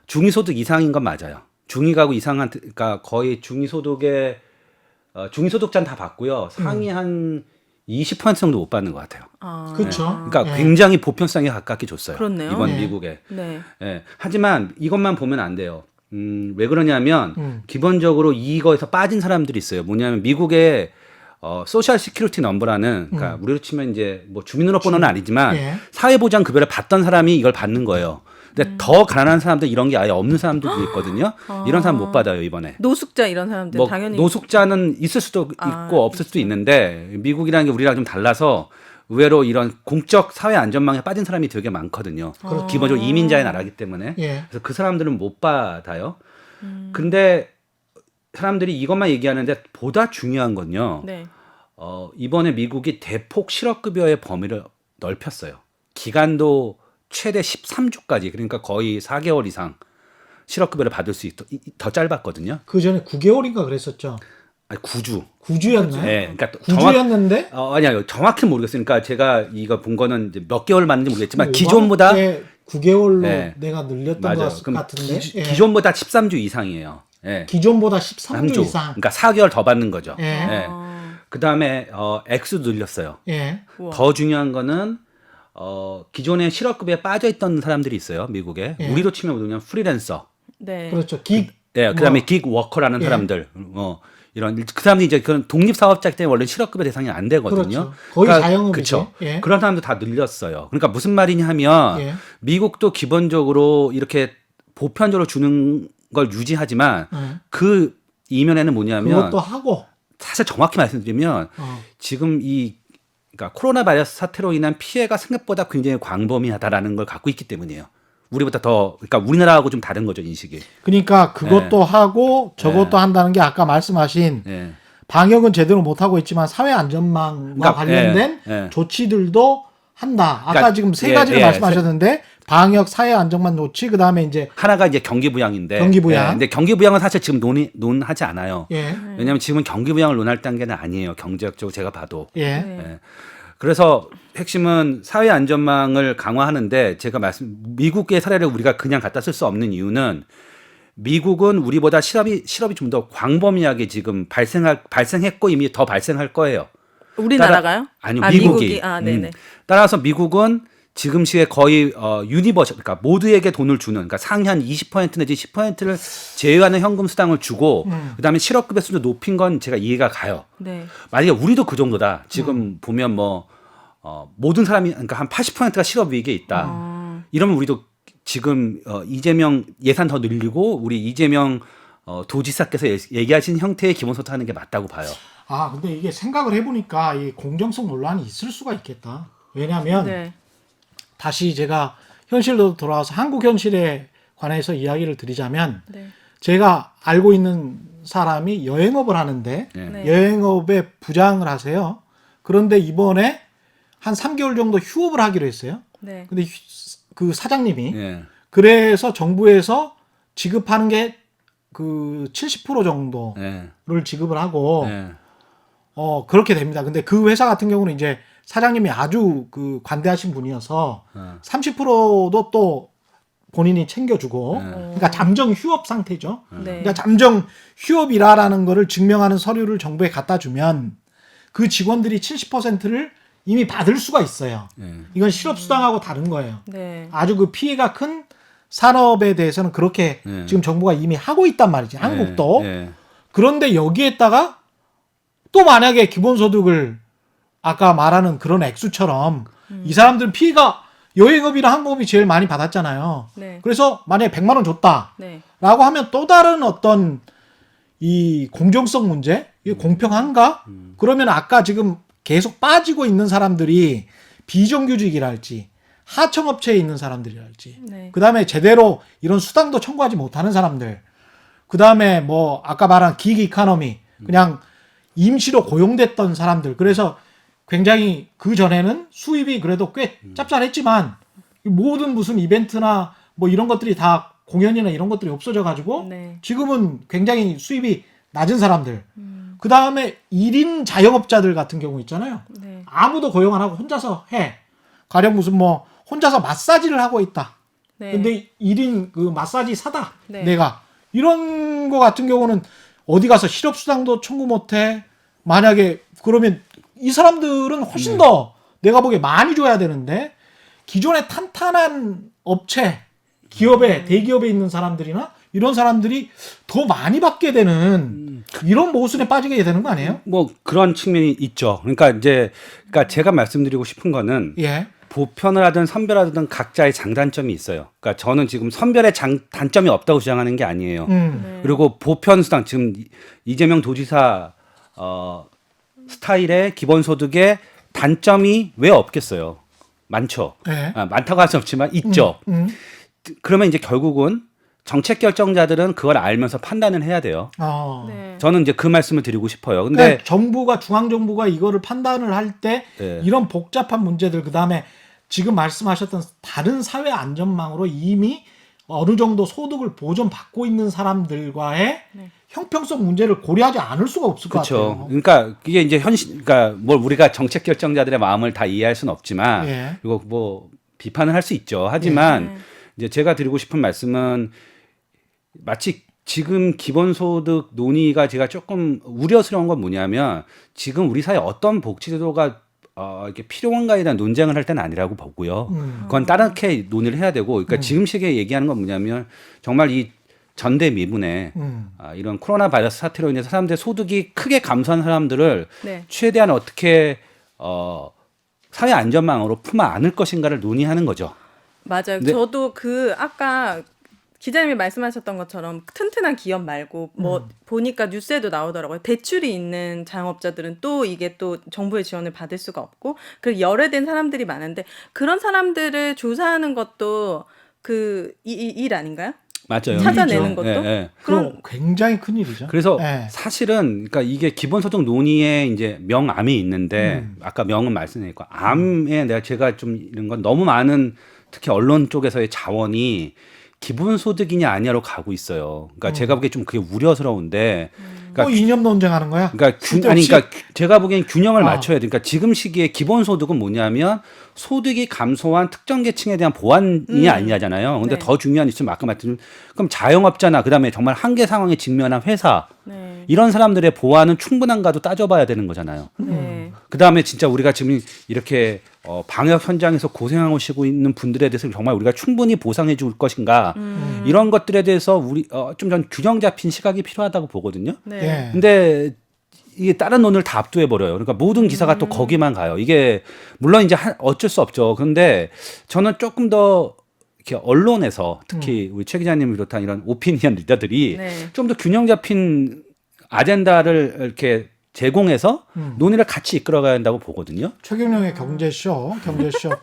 중위소득 이상인 건 맞아요. 중위가구 이상한 그러니까 거의 중위소득의 중위소득자는 다 받고요. 상위 한 20% 정도 못 받는 것 같아요. 아, 그렇죠. 그러니까 예. 굉장히 보편성에 가깝게 줬어요. 그렇네요. 이번 예. 미국에. 네. 예. 하지만 이것만 보면 안 돼요. 왜 그러냐면 기본적으로 이거에서 빠진 사람들이 있어요. 뭐냐면 미국의 소셜 시큐리티 넘버라는 그러니까 우리로 치면 이제 뭐 주민등록번호는 아니지만 예. 사회보장 급여를 받던 사람이 이걸 받는 거예요. 근데 더 가난한 사람들 이런 게 아예 없는 사람들도 있거든요. 이런 사람 못 받아요 이번에. 노숙자 이런 사람들 뭐 당연히 노숙자는 있을 수도 아, 있고 없을 수도 있는데 미국이라는 게 우리랑 좀 달라서 의외로 이런 공적 사회 안전망에 빠진 사람이 되게 많거든요. 그렇죠. 기본적으로 이민자의 나라기 때문에. 예. 그래서 그 사람들은 못 받아요. 근데 사람들이 이것만 얘기하는데 보다 중요한 건요. 네. 이번에 미국이 대폭 실업급여의 범위를 넓혔어요. 기간도 최대 13주까지 그러니까 거의 4개월 이상 실업급여를 받을 수 있도록 더 짧았거든요. 그 전에 9개월인가 그랬었죠. 아니 9주. 9주였나요? 네, 그러니까 9주였는데 아니요 정확히 모르겠어요. 그러니까 제가 이거 본 거는 이제 몇 개월 맞는지 모르겠지만 그 기존보다 9개월로 네. 내가 늘렸던 맞아요. 것 그럼 같은데 예. 기존보다 13주 이상이에요. 예. 기존보다 13주 3주. 이상. 그러니까 4개월 더 받는 거죠. 예. 예. 그다음에 액수도 늘렸어요. 예. 우와. 더 중요한 거는 기존에 실업급여에 빠져 있던 사람들이 있어요. 미국에. 예. 우리로 치면 뭐냐면 프리랜서. 네. 그렇죠. 기 예, 그다음에 뭐, 긱 워커라는 예. 사람들. 이런 그 사람들이 이제 그런 독립 사업자이기 때문에 원래 실업급여 대상이 안 되거든요. 그렇죠. 거의 자영업이죠. 그렇죠. 예. 그런 사람들 다 늘렸어요. 그러니까 무슨 말이냐 하면 예. 미국도 기본적으로 이렇게 보편적으로 주는 걸 유지하지만 예. 그 이면에는 뭐냐면 그것도 하고 사실 정확히 말씀드리면 지금 그러니까 코로나 바이러스 사태로 인한 피해가 생각보다 굉장히 광범위하다라는 걸 갖고 있기 때문이에요. 우리보다 더 그러니까 우리나라하고 좀 다른 거죠 인식이. 그러니까 그것도 하고 저것도 한다는 게 아까 말씀하신 예. 방역은 제대로 못 하고 있지만 사회 안전망과 그러니까, 관련된 예. 조치들도 한다. 아까 그러니까, 지금 세 예, 가지를 예. 말씀하셨는데 방역, 사회 안전망 조치, 그다음에 이제 하나가 이제 경기부양인데. 경기부양. 예, 근데 경기부양은 사실 지금 논하지 않아요. 예. 왜냐하면 지금은 경기부양을 논할 단계는 아니에요. 경제학적으로 제가 봐도. 예. 네. 예. 그래서 핵심은 사회 안전망을 강화하는데 제가 미국의 사례를 우리가 그냥 갖다 쓸 수 없는 이유는 미국은 우리보다 실업이 좀 더 광범위하게 지금 발생했고 이미 더 발생할 거예요. 우리나라가요? 아니요, 아, 미국이. 아, 네네. 따라서 미국은 지금 시에 거의 유니버셜, 그러니까 모두에게 돈을 주는, 그러니까 상위 한 20% 내지 10%를 제외하는 현금 수당을 주고 그다음에 실업급여 수준 높인 건 제가 이해가 가요. 네. 만약에 우리도 그 정도다. 지금 보면 뭐 모든 사람이, 그러니까 한 80%가 실업 위기에 있다. 이러면 우리도 지금 이재명 예산 더 늘리고 우리 이재명 도지사께서 얘기하신 형태의 기본소득 하는 게 맞다고 봐요. 아, 근데 이게 생각을 해보니까 이 공정성 논란이 있을 수가 있겠다. 왜냐하면 네. 다시 제가 현실로 돌아와서 한국 현실에 관해서 이야기를 드리자면 네. 제가 알고 있는 사람이 여행업을 하는데 네. 여행업에 부장을 하세요. 그런데 이번에 한 3개월 정도 휴업을 하기로 했어요. 네. 근데 그 사장님이 예. 그래서 정부에서 지급하는 게 그 70% 정도를 예. 지급을 하고 예. 그렇게 됩니다. 근데 그 회사 같은 경우는 이제 사장님이 아주 그 관대하신 분이어서 30%도 또 본인이 챙겨주고 그러니까 잠정 휴업 상태죠. 네. 그러니까 잠정 휴업이라는 거를 증명하는 서류를 정부에 갖다 주면 그 직원들이 70%를 이미 받을 수가 있어요. 이건 실업수당하고 다른 거예요. 네. 아주 그 피해가 큰 산업에 대해서는 그렇게 지금 정부가 이미 하고 있단 말이지. 한국도. 예. 그런데 여기에다가 또 만약에 기본소득을 아까 말하는 그런 액수처럼 이 사람들은 피해가 여행업이나 항공업이 제일 많이 받았잖아요. 네. 그래서 만약에 100만 원 줬다. 네. 라고 하면 또 다른 어떤 이 공정성 문제? 이게 공평한가? 그러면 아까 지금 계속 빠지고 있는 사람들이 비정규직이랄지 하청업체에 있는 사람들이랄지 네. 그다음에 제대로 이런 수당도 청구하지 못하는 사람들 그다음에 뭐 아까 말한 기기 이코노미 그냥 임시로 고용됐던 사람들 그래서 굉장히 그 전에는 수입이 그래도 꽤 짭짤했지만 모든 무슨 이벤트나 뭐 이런 것들이 다 공연이나 이런 것들이 없어져 가지고 네. 지금은 굉장히 수입이 낮은 사람들 그 다음에 1인 자영업자들 같은 경우 있잖아요. 네. 아무도 고용 안 하고 혼자서 해. 가령 무슨 뭐 혼자서 마사지를 하고 있다. 네. 근데 1인 그 마사지 사다. 네. 내가. 이런 거 같은 경우는 어디 가서 실업수당도 청구 못 해. 만약에 그러면 이 사람들은 훨씬 더 내가 보기에 많이 줘야 되는데 기존에 탄탄한 업체, 기업에, 대기업에 있는 사람들이나 이런 사람들이 더 많이 받게 되는 이런 모순에 빠지게 되는 거 아니에요? 뭐 그런 측면이 있죠. 그러니까 제가 말씀드리고 싶은 거는 예. 보편을 하든 선별하든 각자의 장단점이 있어요. 그러니까 저는 지금 선별의 단점이 없다고 주장하는 게 아니에요. 네. 그리고 보편 수당 지금 이재명 도지사 스타일의 기본소득의 단점이 왜 없겠어요? 많죠. 예. 많다고 할 수 없지만 있죠. 그러면 이제 결국은 정책 결정자들은 그걸 알면서 판단을 해야 돼요. 네. 저는 이제 그 말씀을 드리고 싶어요. 근데 그러니까 정부가 중앙 정부가 이거를 판단을 할 때 네. 이런 복잡한 문제들 그다음에 지금 말씀하셨던 다른 사회 안전망으로 이미 어느 정도 소득을 보존받고 있는 사람들과의 네. 형평성 문제를 고려하지 않을 수가 없을 것 그렇죠. 같아요. 그러니까 이게 이제 그러니까 뭘 우리가 정책 결정자들의 마음을 다 이해할 수는 없지만 예. 그리고 뭐 비판을 할 수 있죠. 하지만 네. 이제 제가 드리고 싶은 말씀은 마치 지금 기본소득 논의가 제가 조금 우려스러운 건 뭐냐면 지금 우리 사회 어떤 복지제도가 이렇게 필요한가에 대한 논쟁을 할 때는 아니라고 보고요. 그건 다르게 논의를 해야 되고, 그러니까 지금 시기에 얘기하는 건 뭐냐면 정말 이 전대미문에 이런 코로나 바이러스 사태로 인해서 사람들의 소득이 크게 감소한 사람들을 네. 최대한 어떻게 사회 안전망으로 품어 안을 것인가를 논의하는 거죠. 맞아요. 네. 저도 그 아까 기자님이 말씀하셨던 것처럼 튼튼한 기업 말고 뭐 보니까 뉴스에도 나오더라고요. 대출이 있는 자영업자들은 또 이게 또 정부의 지원을 받을 수가 없고 그리고 열애된 사람들이 많은데 그런 사람들을 조사하는 것도 그 일 아닌가요? 맞아요. 찾아내는 것도? 예, 예. 그럼 굉장히 큰 일이죠. 그래서 예. 사실은 그러니까 이게 기본소득 논의에 이제 명암이 있는데 아까 명은 말씀드렸고 암에 제가 좀 이런 건 너무 많은 특히 언론 쪽에서의 자원이 기본소득이냐 아니냐로 가고 있어요. 그러니까 제가 보기에 좀 그게 우려스러운데 그러니까 뭐 이념 논쟁하는 거야? 그러니까 쓸데없이? 제가 보기엔 균형을 아. 맞춰야 돼. 그러니까 지금 시기에 기본소득은 뭐냐면 소득이 감소한 특정 계층에 대한 보완이 아니잖아요. 근데 네. 더 중요한 이슈는 아까 말씀드린 그럼 자영업자나 그다음에 정말 한계 상황에 직면한 회사 네. 이런 사람들의 보완은 충분한가도 따져봐야 되는 거잖아요. 네. 그다음에 진짜 우리가 지금 이렇게 방역 현장에서 고생하고 계시고 있는 분들에 대해서 정말 우리가 충분히 보상해 줄 것인가 이런 것들에 대해서 우리 좀 전 균형 잡힌 시각이 필요하다고 보거든요. 네. 예. 근데 이게 다른 논을 다 압도해 버려요. 그러니까 모든 기사가 또 거기만 가요. 이게 물론 이제 어쩔 수 없죠. 그런데 저는 조금 더 이렇게 언론에서 특히 우리 최 기자님을 비롯한 이런 오피니언 리더들이 네. 좀 더 균형 잡힌 아젠다를 이렇게 제공해서 논의를 같이 이끌어가야 한다고 보거든요. 최경영의 경제쇼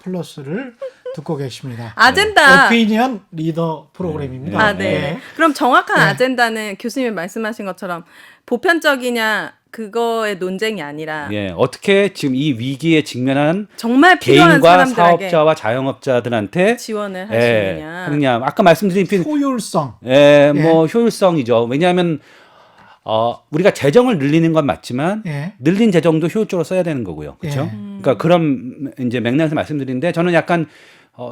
플러스를 듣고 계십니다. 아젠다. 오피니언 리더 프로그램입니다. 아, 네. 예. 그럼 정확한 네. 아젠다는 교수님이 말씀하신 것처럼 보편적이냐 그거의 논쟁이 아니라 예, 어떻게 지금 이 위기에 직면한 정말 필요한 개인과 사람들에게 사업자와 자영업자들한테 지원을 예, 하시느냐. 하느냐. 아까 말씀드린 효율성. 뭐 효율성이죠. 왜냐하면 우리가 재정을 늘리는 건 맞지만 예. 늘린 재정도 효율적으로 써야 되는 거고요. 그렇죠? 예. 그러니까 그런 이제 맥락에서 말씀드리는데 저는 약간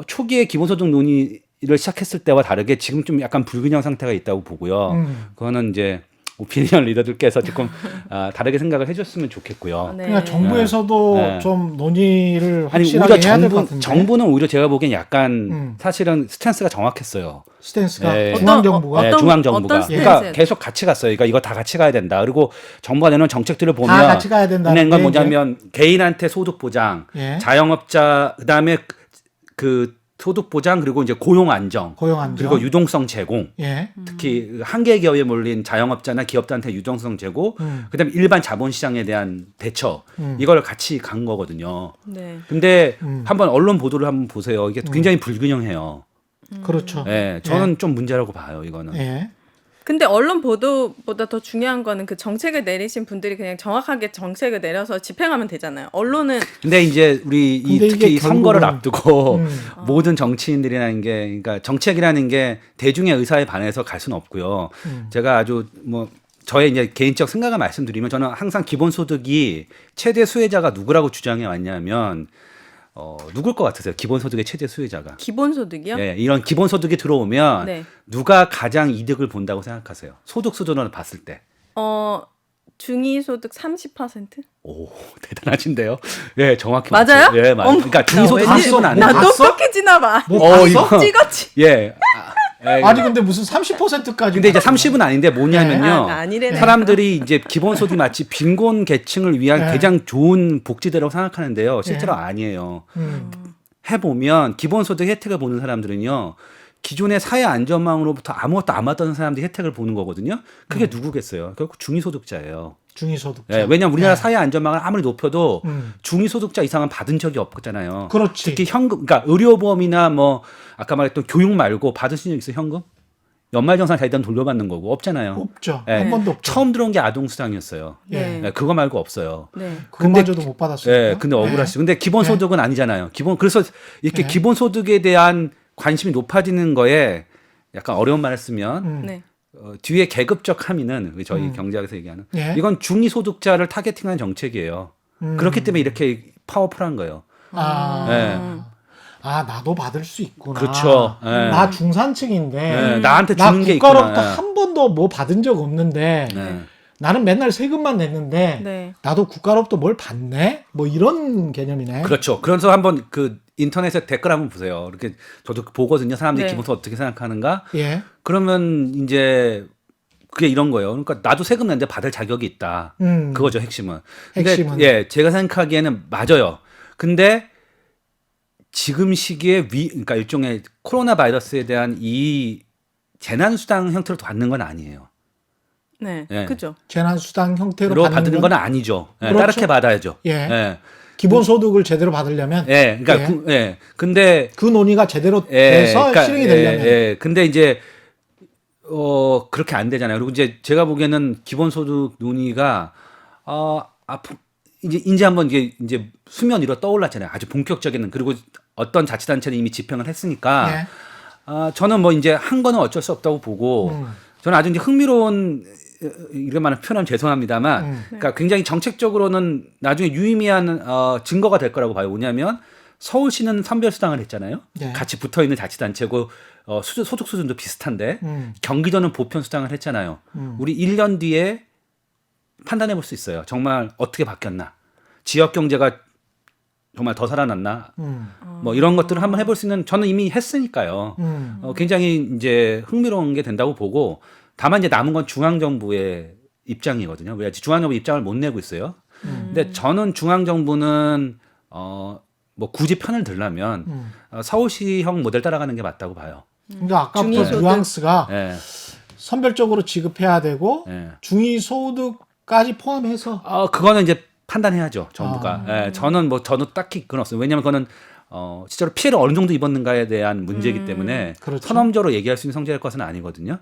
초기에 기본소득 논의를 시작했을 때와 다르게 지금 좀 약간 불균형 상태가 있다고 보고요. 그거는 이제 오피니언 리더들께서 조금 다르게 생각을 해줬으면 좋겠고요. 네. 그러니까 정부에서도 네. 좀 논의를 아니 확실하게 오히려 해야 될 것 같은데. 정부는 오히려 제가 보기엔 약간 사실은 스탠스가 정확했어요. 스탠스가 네. 중앙정부가 네, 어떤- 중앙정부가. 어떤 그러니까 스탠스예요? 계속 같이 갔어요. 그러니까 이거 다 같이 가야 된다. 그리고 정부가 내놓은 정책들을 보면 다 같이 가야 된다는 건 게 뭐냐면 개인한테 소득 보장, 예. 자영업자 그다음에 그 소득 보장 그리고 이제 고용 안정, 고용 안정. 그리고 유동성 제공. 예. 특히 한계 기업에 몰린 자영업자나 기업들한테 유동성 제고, 그다음에 일반 자본시장에 대한 대처 이걸 같이 간 거거든요. 네. 근데 한번 언론 보도를 한번 보세요. 이게 굉장히 불균형해요. 그렇죠. 예, 저는 좀 문제라고 봐요. 이거는. 예. 근데 언론 보도보다 더 중요한 거는 그 정책을 내리신 분들이 그냥 정확하게 정책을 내려서 집행하면 되잖아요. 언론은 근데 이제 우리 근데 이게 특히 이 선거를 결국은- 앞두고 모든 정치인들이라는 게 그러니까 정책이라는 게 대중의 의사에 반해서 갈 수는 없고요. 제가 아주 뭐 저의 이제 개인적 생각을 말씀드리면 저는 항상 기본소득이 최대 수혜자가 누구라고 주장해 왔냐면 누굴 것 같으세요? 기본소득의 최대 수혜자가. 기본소득이요? 예, 이런 기본소득이 들어오면 네. 누가 가장 이득을 본다고 생각하세요? 소득 수준으로 봤을 때. 중위소득 30%? 오, 대단하신데요. 예, 정확히 맞아요? 맞죠. 예, 맞아요. 어머, 그러니까 중위소득 나 30은 안 나 돼요. 봤어? 똑똑해지나 봐. 뭐 봤어? 이거- 찍었지. 예. 아니 근데 무슨 30%까지 근데 이제 30은 아닌데 뭐냐면요. 아니래네. 사람들이 이제 기본소득이 마치 빈곤 계층을 위한 네. 가장 좋은 복지대라고 생각하는데요. 실제로 아니에요. 해보면 기본소득 혜택을 보는 사람들은요. 기존의 사회 안전망으로부터 아무것도 안 받던 사람들이 혜택을 보는 거거든요. 그게 누구겠어요? 결국 중위소득자예요. 중위소득자. 예, 왜냐하면 우리나라 네. 사회 안전망을 아무리 높여도 중위소득자 이상은 받은 적이 없잖아요. 그렇지. 특히 현금, 그러니까 의료보험이나 뭐 아까 말했던 교육 말고 받으신 적 있어요? 현금? 연말정산 자기들 돌려받는 거고 없잖아요. 없죠. 예. 한 번도 없죠. 처음 들어온 게 아동수당이었어요. 네. 예, 그거 말고 없어요. 네. 그마저도 못 받았어요. 예, 근데 억울하시죠. 근데 기본소득은 아니잖아요. 그래서 이렇게 네. 기본소득에 대한 관심이 높아지는 거에 약간 어려운 말을 쓰면 네. 뒤에 계급적 함의는 저희 경제학에서 얘기하는 예. 이건 중위소득자를 타겟팅한 정책이에요. 그렇기 때문에 이렇게 파워풀한 거예요. 아, 예. 아 나도 받을 수 있구나. 그렇죠. 예. 나 중산층인데 예, 나한테 나 주는 게 국가로부터 있구나. 한 번도 뭐 받은 적 없는데 네. 나는 맨날 세금만 냈는데 네. 나도 국가로부터 뭘 받네? 뭐 이런 개념이네. 그렇죠. 그래서 한번 그 인터넷에 댓글 한번 보세요. 이렇게 저도 보거든요. 사람들이 네. 기본소득 어떻게 생각하는가? 예. 그러면 이제 그게 이런 거예요. 그러니까 나도 세금 내는데 받을 자격이 있다. 그거죠, 핵심은. 근데 핵심은. 예, 제가 생각하기에는 맞아요. 근데 지금 시기에 그러니까 일종의 코로나 바이러스에 대한 이 재난수당 형태로 받는 건 아니에요. 네. 예. 그죠. 재난수당 형태로 로 받는 받는 건 아니죠. 예, 그렇죠. 따르게 받아야죠. 예. 예. 기본소득을 제대로 받으려면 예, 그러니까 예. 근데 그 논의가 제대로 예, 돼서 그러니까, 실행이 되려면 근데 이제 그렇게 안 되잖아요. 그리고 이제 제가 보기에는 기본소득 논의가 이제 한번 이제 수면 위로 떠올랐잖아요. 아주 본격적인 그리고 어떤 자치단체는 이미 집행을 했으니까 예. 저는 뭐 이제 한 거는 어쩔 수 없다고 보고 저는 아주 이제 흥미로운 이런 말은 표현하면 죄송합니다만, 그러니까 굉장히 정책적으로는 나중에 유의미한 증거가 될 거라고 봐요. 뭐냐면 서울시는 선별수당을 했잖아요. 네. 같이 붙어 있는 자치단체고 소득 수준도 비슷한데 경기도는 보편수당을 했잖아요. 우리 1년 뒤에 판단해 볼 수 있어요. 정말 어떻게 바뀌었나? 지역 경제가 정말 더 살아났나? 뭐 이런 것들을 한번 해볼 수 있는 저는 이미 했으니까요. 굉장히 이제 흥미로운 게 된다고 보고 다만 이제 남은 건 중앙정부의 입장이거든요. 왜 중앙정부 입장을 못 내고 있어요. 근데 저는 중앙정부는 뭐 굳이 편을 들려면 서울시형 모델 따라가는 게 맞다고 봐요. 그러니까 아까부터 중위소득. 뉘앙스가 예. 선별적으로 지급해야 되고 예. 중위소득까지 포함해서 그거는 이제 판단해야죠, 정부가. 예, 저는 딱히 그건 없어요. 왜냐하면 그거는 실제로 피해를 어느 정도 입었는가에 대한 문제이기 때문에 그렇죠. 선험적으로 얘기할 수 있는 성질일 것은 아니거든요.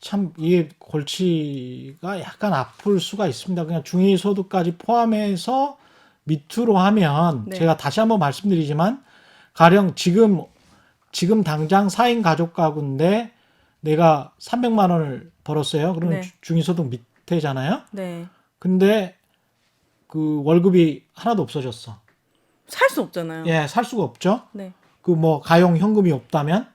참 이게 골치가 약간 아플 수가 있습니다. 그냥 중위소득까지 포함해서 밑으로 하면 네. 제가 다시 한번 말씀드리지만 가령 지금 당장 4인 가족 가구인데 내가 300만 원을 벌었어요. 그러면 네. 중위소득 밑에잖아요. 네. 근데 그 월급이 하나도 없어졌어. 살 수 없잖아요. 예, 살 수가 없죠. 네. 그 뭐 가용 현금이 없다면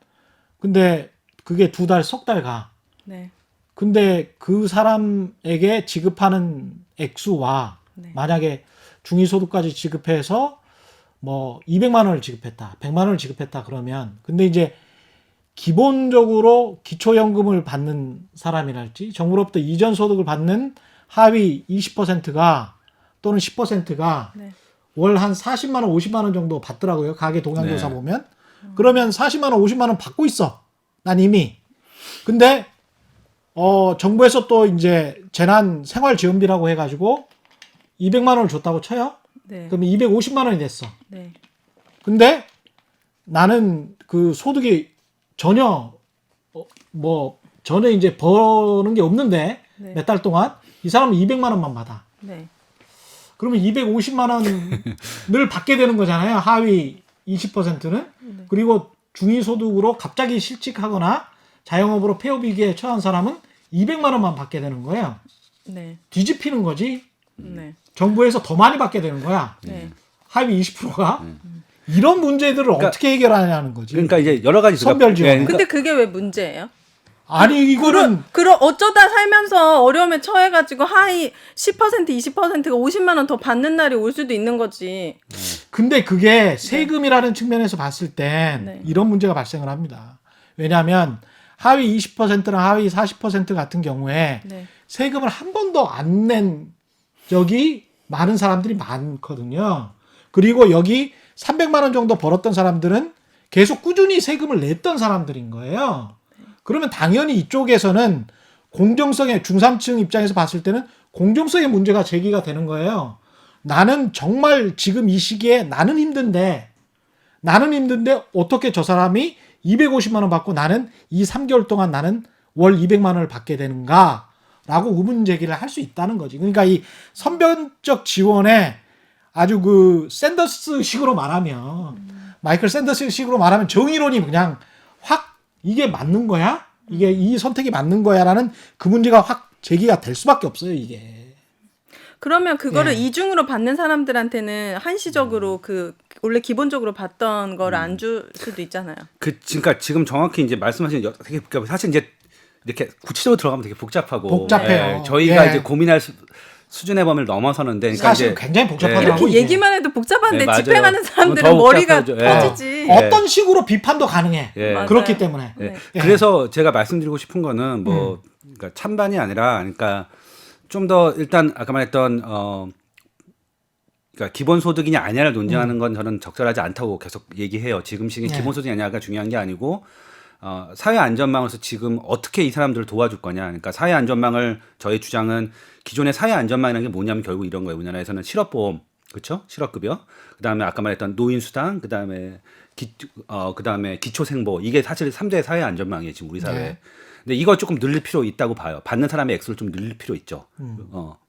근데 그게 2달, 석 달 가. 네. 근데 그 사람에게 지급하는 액수와 네. 만약에 중위소득까지 지급해서 뭐 200만 원을 지급했다, 100만 원을 지급했다 그러면 근데 이제 기본적으로 기초연금을 받는 사람이랄지 정부로부터 이전 소득을 받는 하위 20%가 또는 10%가 네. 월 한 40만 원, 50만 원 정도 받더라고요. 가계 동향조사 네. 보면. 그러면 40만 원, 50만 원 받고 있어. 난 이미. 근데 정부에서 또 이제 재난 생활 지원비라고 해 가지고 200만 원을 줬다고 쳐요. 네. 그러면 250만 원이 됐어. 네. 근데 나는 그 소득이 전혀 전혀 이제 버는 게 없는데 네. 몇 달 동안 이 사람은 200만 원만 받아. 네. 그러면 250만 원을 받게 되는 거잖아요. 하위 20%는. 그리고 중위소득으로 갑자기 실직하거나 자영업으로 폐업위기에 처한 사람은 200만 원만 받게 되는 거예요. 네. 뒤집히는 거지. 네. 정부에서 더 많이 받게 되는 거야. 네. 하위 20%가. 이런 문제들을 어떻게 해결하냐는 거지. 그러니까 이제 여러 가지 선별 지원. 그러니까 근데 그게 왜 문제예요? 아니 이거는 그럼 어쩌다 살면서 어려움에 처해가지고 하위 10% 20%가 50만 원 더 받는 날이 올 수도 있는 거지. 근데 그게 세금이라는 측면에서 봤을 땐 네. 이런 문제가 발생을 합니다. 왜냐하면 하위 20%나 하위 40% 같은 경우에 네. 세금을 한 번도 안 낸 적이 많은 사람들이 많거든요. 그리고 여기 300만 원 정도 벌었던 사람들은 계속 꾸준히 세금을 냈던 사람들인 거예요. 그러면 당연히 이쪽에서는 공정성의 중산층 입장에서 봤을 때는 공정성의 문제가 제기가 되는 거예요. 나는 정말 지금 이 시기에 나는 힘든데 어떻게 저 사람이 250만 원 받고 나는 이 3개월 동안 나는 월 200만 원을 받게 되는가? 라고 의문 제기를 할 수 있다는 거지. 그러니까 이 선별적 지원에 아주 그 샌더스식으로 말하면 마이클 샌더스식으로 말하면 정의론이 그냥 확 이게 맞는 거야? 이게 이 선택이 맞는 거야라는 그 문제가 확 제기가 될 수밖에 없어요, 이게. 그러면 그거를 예. 이중으로 받는 사람들한테는 한시적으로 그 원래 기본적으로 받던 거를 안 줄 수도 있잖아요. 그러니까 지금 정확히 이제 말씀하신 되게 복잡해. 사실 이제 이렇게 구체적으로 들어가면 되게 복잡하고 복잡해요. 저희가 예. 이제 고민할 수준의 범위를 넘어서는데 그러니까 사실 이제 굉장히 복잡하더라고요. 이렇게 이게. 얘기만 해도 복잡한데 네, 맞아요. 집행하는 사람들은 더 머리가 복잡하죠. 예. 터지지. 어떤 식으로 비판도 가능해. 예. 맞아요. 그렇기 때문에. 예. 네. 예. 그래서 제가 말씀드리고 싶은 거는 뭐 그러니까 찬반이 아니라 그러니까 좀 더 일단 아까 말했던 그러니까 기본소득이냐 아니냐를 논쟁하는 건 저는 적절하지 않다고 계속 얘기해요. 지금 시기에 네. 기본소득이 아니냐가 중요한 게 아니고 사회안전망으로서 지금 어떻게 이 사람들을 도와줄 거냐. 그러니까 사회안전망을 저의 주장은 기존의 사회안전망이라는 게 뭐냐면 결국 이런 거예요. 우리나라에서는 실업보험, 그렇죠? 실업급여. 그다음에 아까 말했던 노인수당, 그다음에 기초생보. 이게 사실 3대 사회안전망이에요. 지금 우리 사회. 네. 근데 이거 조금 늘릴 필요 있다고 봐요. 받는 사람의 액수를 좀 늘릴 필요 있죠.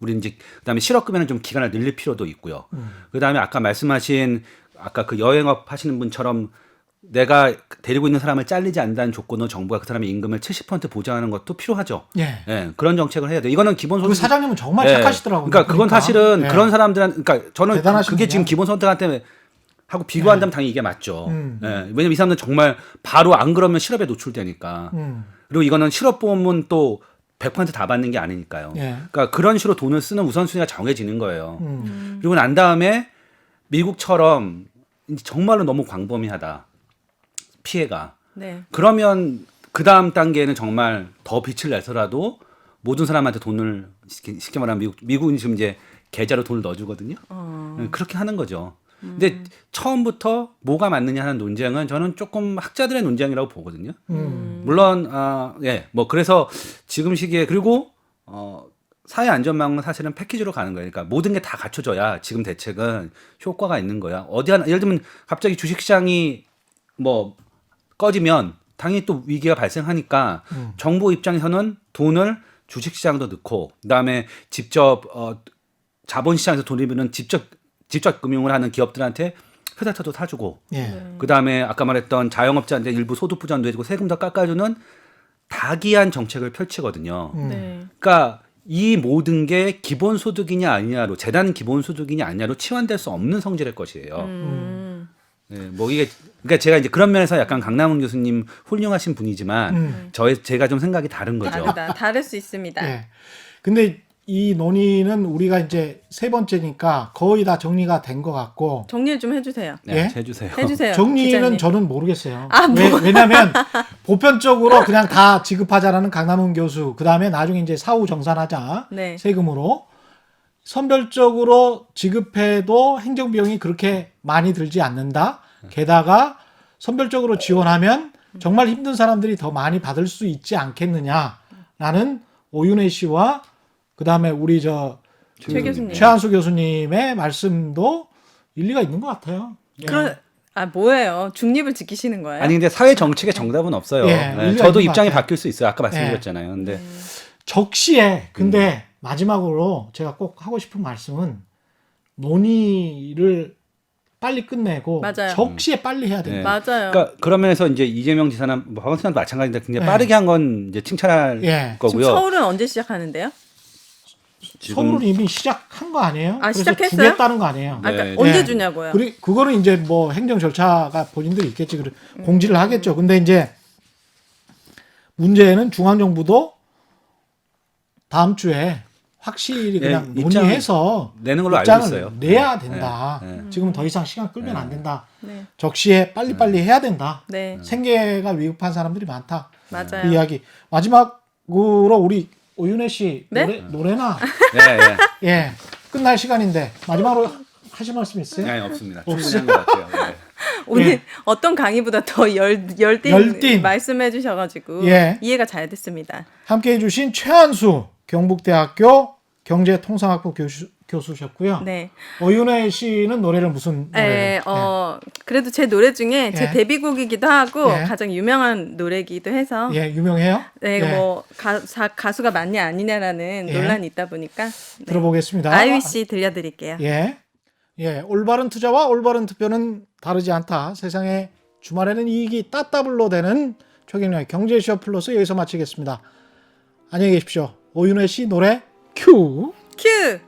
우리 이제 그다음에 실업급여는 좀 기간을 늘릴 필요도 있고요. 그다음에 아까 말씀하신 아까 그 여행업 하시는 분처럼 내가 데리고 있는 사람을 잘리지 않는다는 조건으로 정부가 그 사람의 임금을 70% 보장하는 것도 필요하죠. 예. 예, 그런 정책을 해야 돼. 이거는 그 기본소득. 사장님은 정말 예. 착하시더라고요. 그러니까 그건 사실은 예. 그런 사람들한, 그러니까 저는 대단하신 그게 지금 분이야. 기본소득한테 하고 비교한다면 당연히 이게 맞죠. 예, 왜냐면 이 사람들은 정말 바로 안 그러면 실업에 노출되니까. 그리고 이거는 실업보험은 또 100%다 받는 게 아니니까요. 예. 그러니까 그런 식으로 돈을 쓰는 우선순위가 정해지는 거예요. 그리고 난 다음에 미국처럼 이제 정말로 너무 광범위하다. 피해가. 네. 그러면 그 다음 단계는 정말 더 빛을 내서라도 모든 사람한테 돈을 쉽게 말하면 미국은 지금 이제 계좌로 돈을 넣어주거든요. 그렇게 하는 거죠. 근데 처음부터 뭐가 맞느냐 하는 논쟁은 저는 조금 학자들의 논쟁이라고 보거든요. 물론 예, 뭐 그래서 지금 시기에 그리고 사회 안전망은 사실은 패키지로 가는 거예요. 그러니까 모든 게 다 갖춰져야 지금 대책은 효과가 있는 거야. 어디 하나 예를 들면 갑자기 주식시장이 뭐 꺼지면 당연히 또 위기가 발생하니까 정부 입장에서는 돈을 주식시장도 넣고 그다음에 직접 자본시장에서 돈을 버는 직접 금융을 하는 기업들한테 회사차도 사주고 예. 그다음에 아까 말했던 자영업자한테 일부 소득 부담도 해주고 세금 더 깎아주는 다기한 정책을 펼치거든요. 네. 그러니까 이 모든 게 기본소득이냐 아니냐로 재단 기본소득이냐 아니냐로 치환될 수 없는 성질의 것이에요. 네, 뭐 이게 그러니까 제가 이제 그런 면에서 약간 강남훈 교수님 훌륭하신 분이지만 제가 좀 생각이 다른 거죠. 다를 수 있습니다. 예. 근데 이 논의는 우리가 이제 세 번째니까 거의 다 정리가 된 것 같고 정리를 좀 해주세요. 네, 예? 해주세요. 해주세요. 정리는 기자님. 저는 모르겠어요. 아, 뭐. 왜냐하면 보편적으로 그냥 다 지급하자라는 강남훈 교수, 그 다음에 나중에 이제 사후 정산하자 네. 세금으로 선별적으로 지급해도 행정비용이 그렇게 많이 들지 않는다. 게다가 선별적으로 지원하면 정말 힘든 사람들이 더 많이 받을 수 있지 않겠느냐라는 오윤혜 씨와 그 다음에 우리 최 교수님. 최한수 교수님의 말씀도 일리가 있는 것 같아요. 예. 뭐예요? 중립을 지키시는 거예요? 아니 근데 사회 정책의 정답은 없어요. 예, 네, 일리가 저도 있는 것 입장이 같아요. 바뀔 수 있어요. 아까 말씀드렸잖아요. 근데 적시에 근데 마지막으로 제가 꼭 하고 싶은 말씀은 논의를 빨리 끝내고 맞아요. 적시에 빨리 해야 된다. 네. 맞아요. 그러니까 그런 면에서 이제 이재명 지사나 뭐 박원순도 마찬가지인데 굉장히 네. 빠르게 한 건 이제 칭찬할 예. 지금 거고요. 서울은 언제 시작하는데요? 서울은 이미 시작한 거 아니에요? 아, 그래서 시작했어요? 주겠다는 거 아니에요? 아, 그러니까 네. 언제 예. 주냐고요? 그거는 이제 뭐 행정 절차가 본인들이 있겠지. 공지를 하겠죠. 근데 이제 문제는 중앙정부도 다음 주에 확실히 그냥 입장을 논의해서 내는 걸로 알고 입장을 있어요. 내야 네. 된다. 네. 지금은 더 이상 시간 끌면 안 된다. 네. 적시에 빨리빨리 해야 된다. 네. 생계가 위급한 사람들이 많다. 맞아요. 그 이야기. 마지막으로 우리 오윤혜 씨 네? 노래나 예, 예. 예 끝날 시간인데 마지막으로 하실 말씀 있어요? 아니 없습니다. 없어요? 충분한 것 같아요. 예. 오늘 예. 어떤 강의보다 더 열띤 열띤. 말씀해 주셔가지고 예. 이해가 잘 됐습니다. 함께해 주신 최한수 경북대학교 경제통상학부 교수셨고요. 네. 오윤혜 씨는 노래를 무슨 노래를? 그래도 제 노래 중에 제 예. 데뷔곡이기도 하고 예. 가장 유명한 노래이기도 해서 예, 유명해요? 네, 예. 뭐 가수가 맞냐 아니냐라는 예. 논란이 있다 보니까 네. 들어보겠습니다. 아이유 씨 들려드릴게요. 예. 예, 올바른 투자와 올바른 투표는 다르지 않다. 세상에 주말에는 이익이 따따블로 되는 최경영의 경제쇼 플러스 여기서 마치겠습니다. 안녕히 계십시오. 오윤혜 씨 노래 큐. 큐.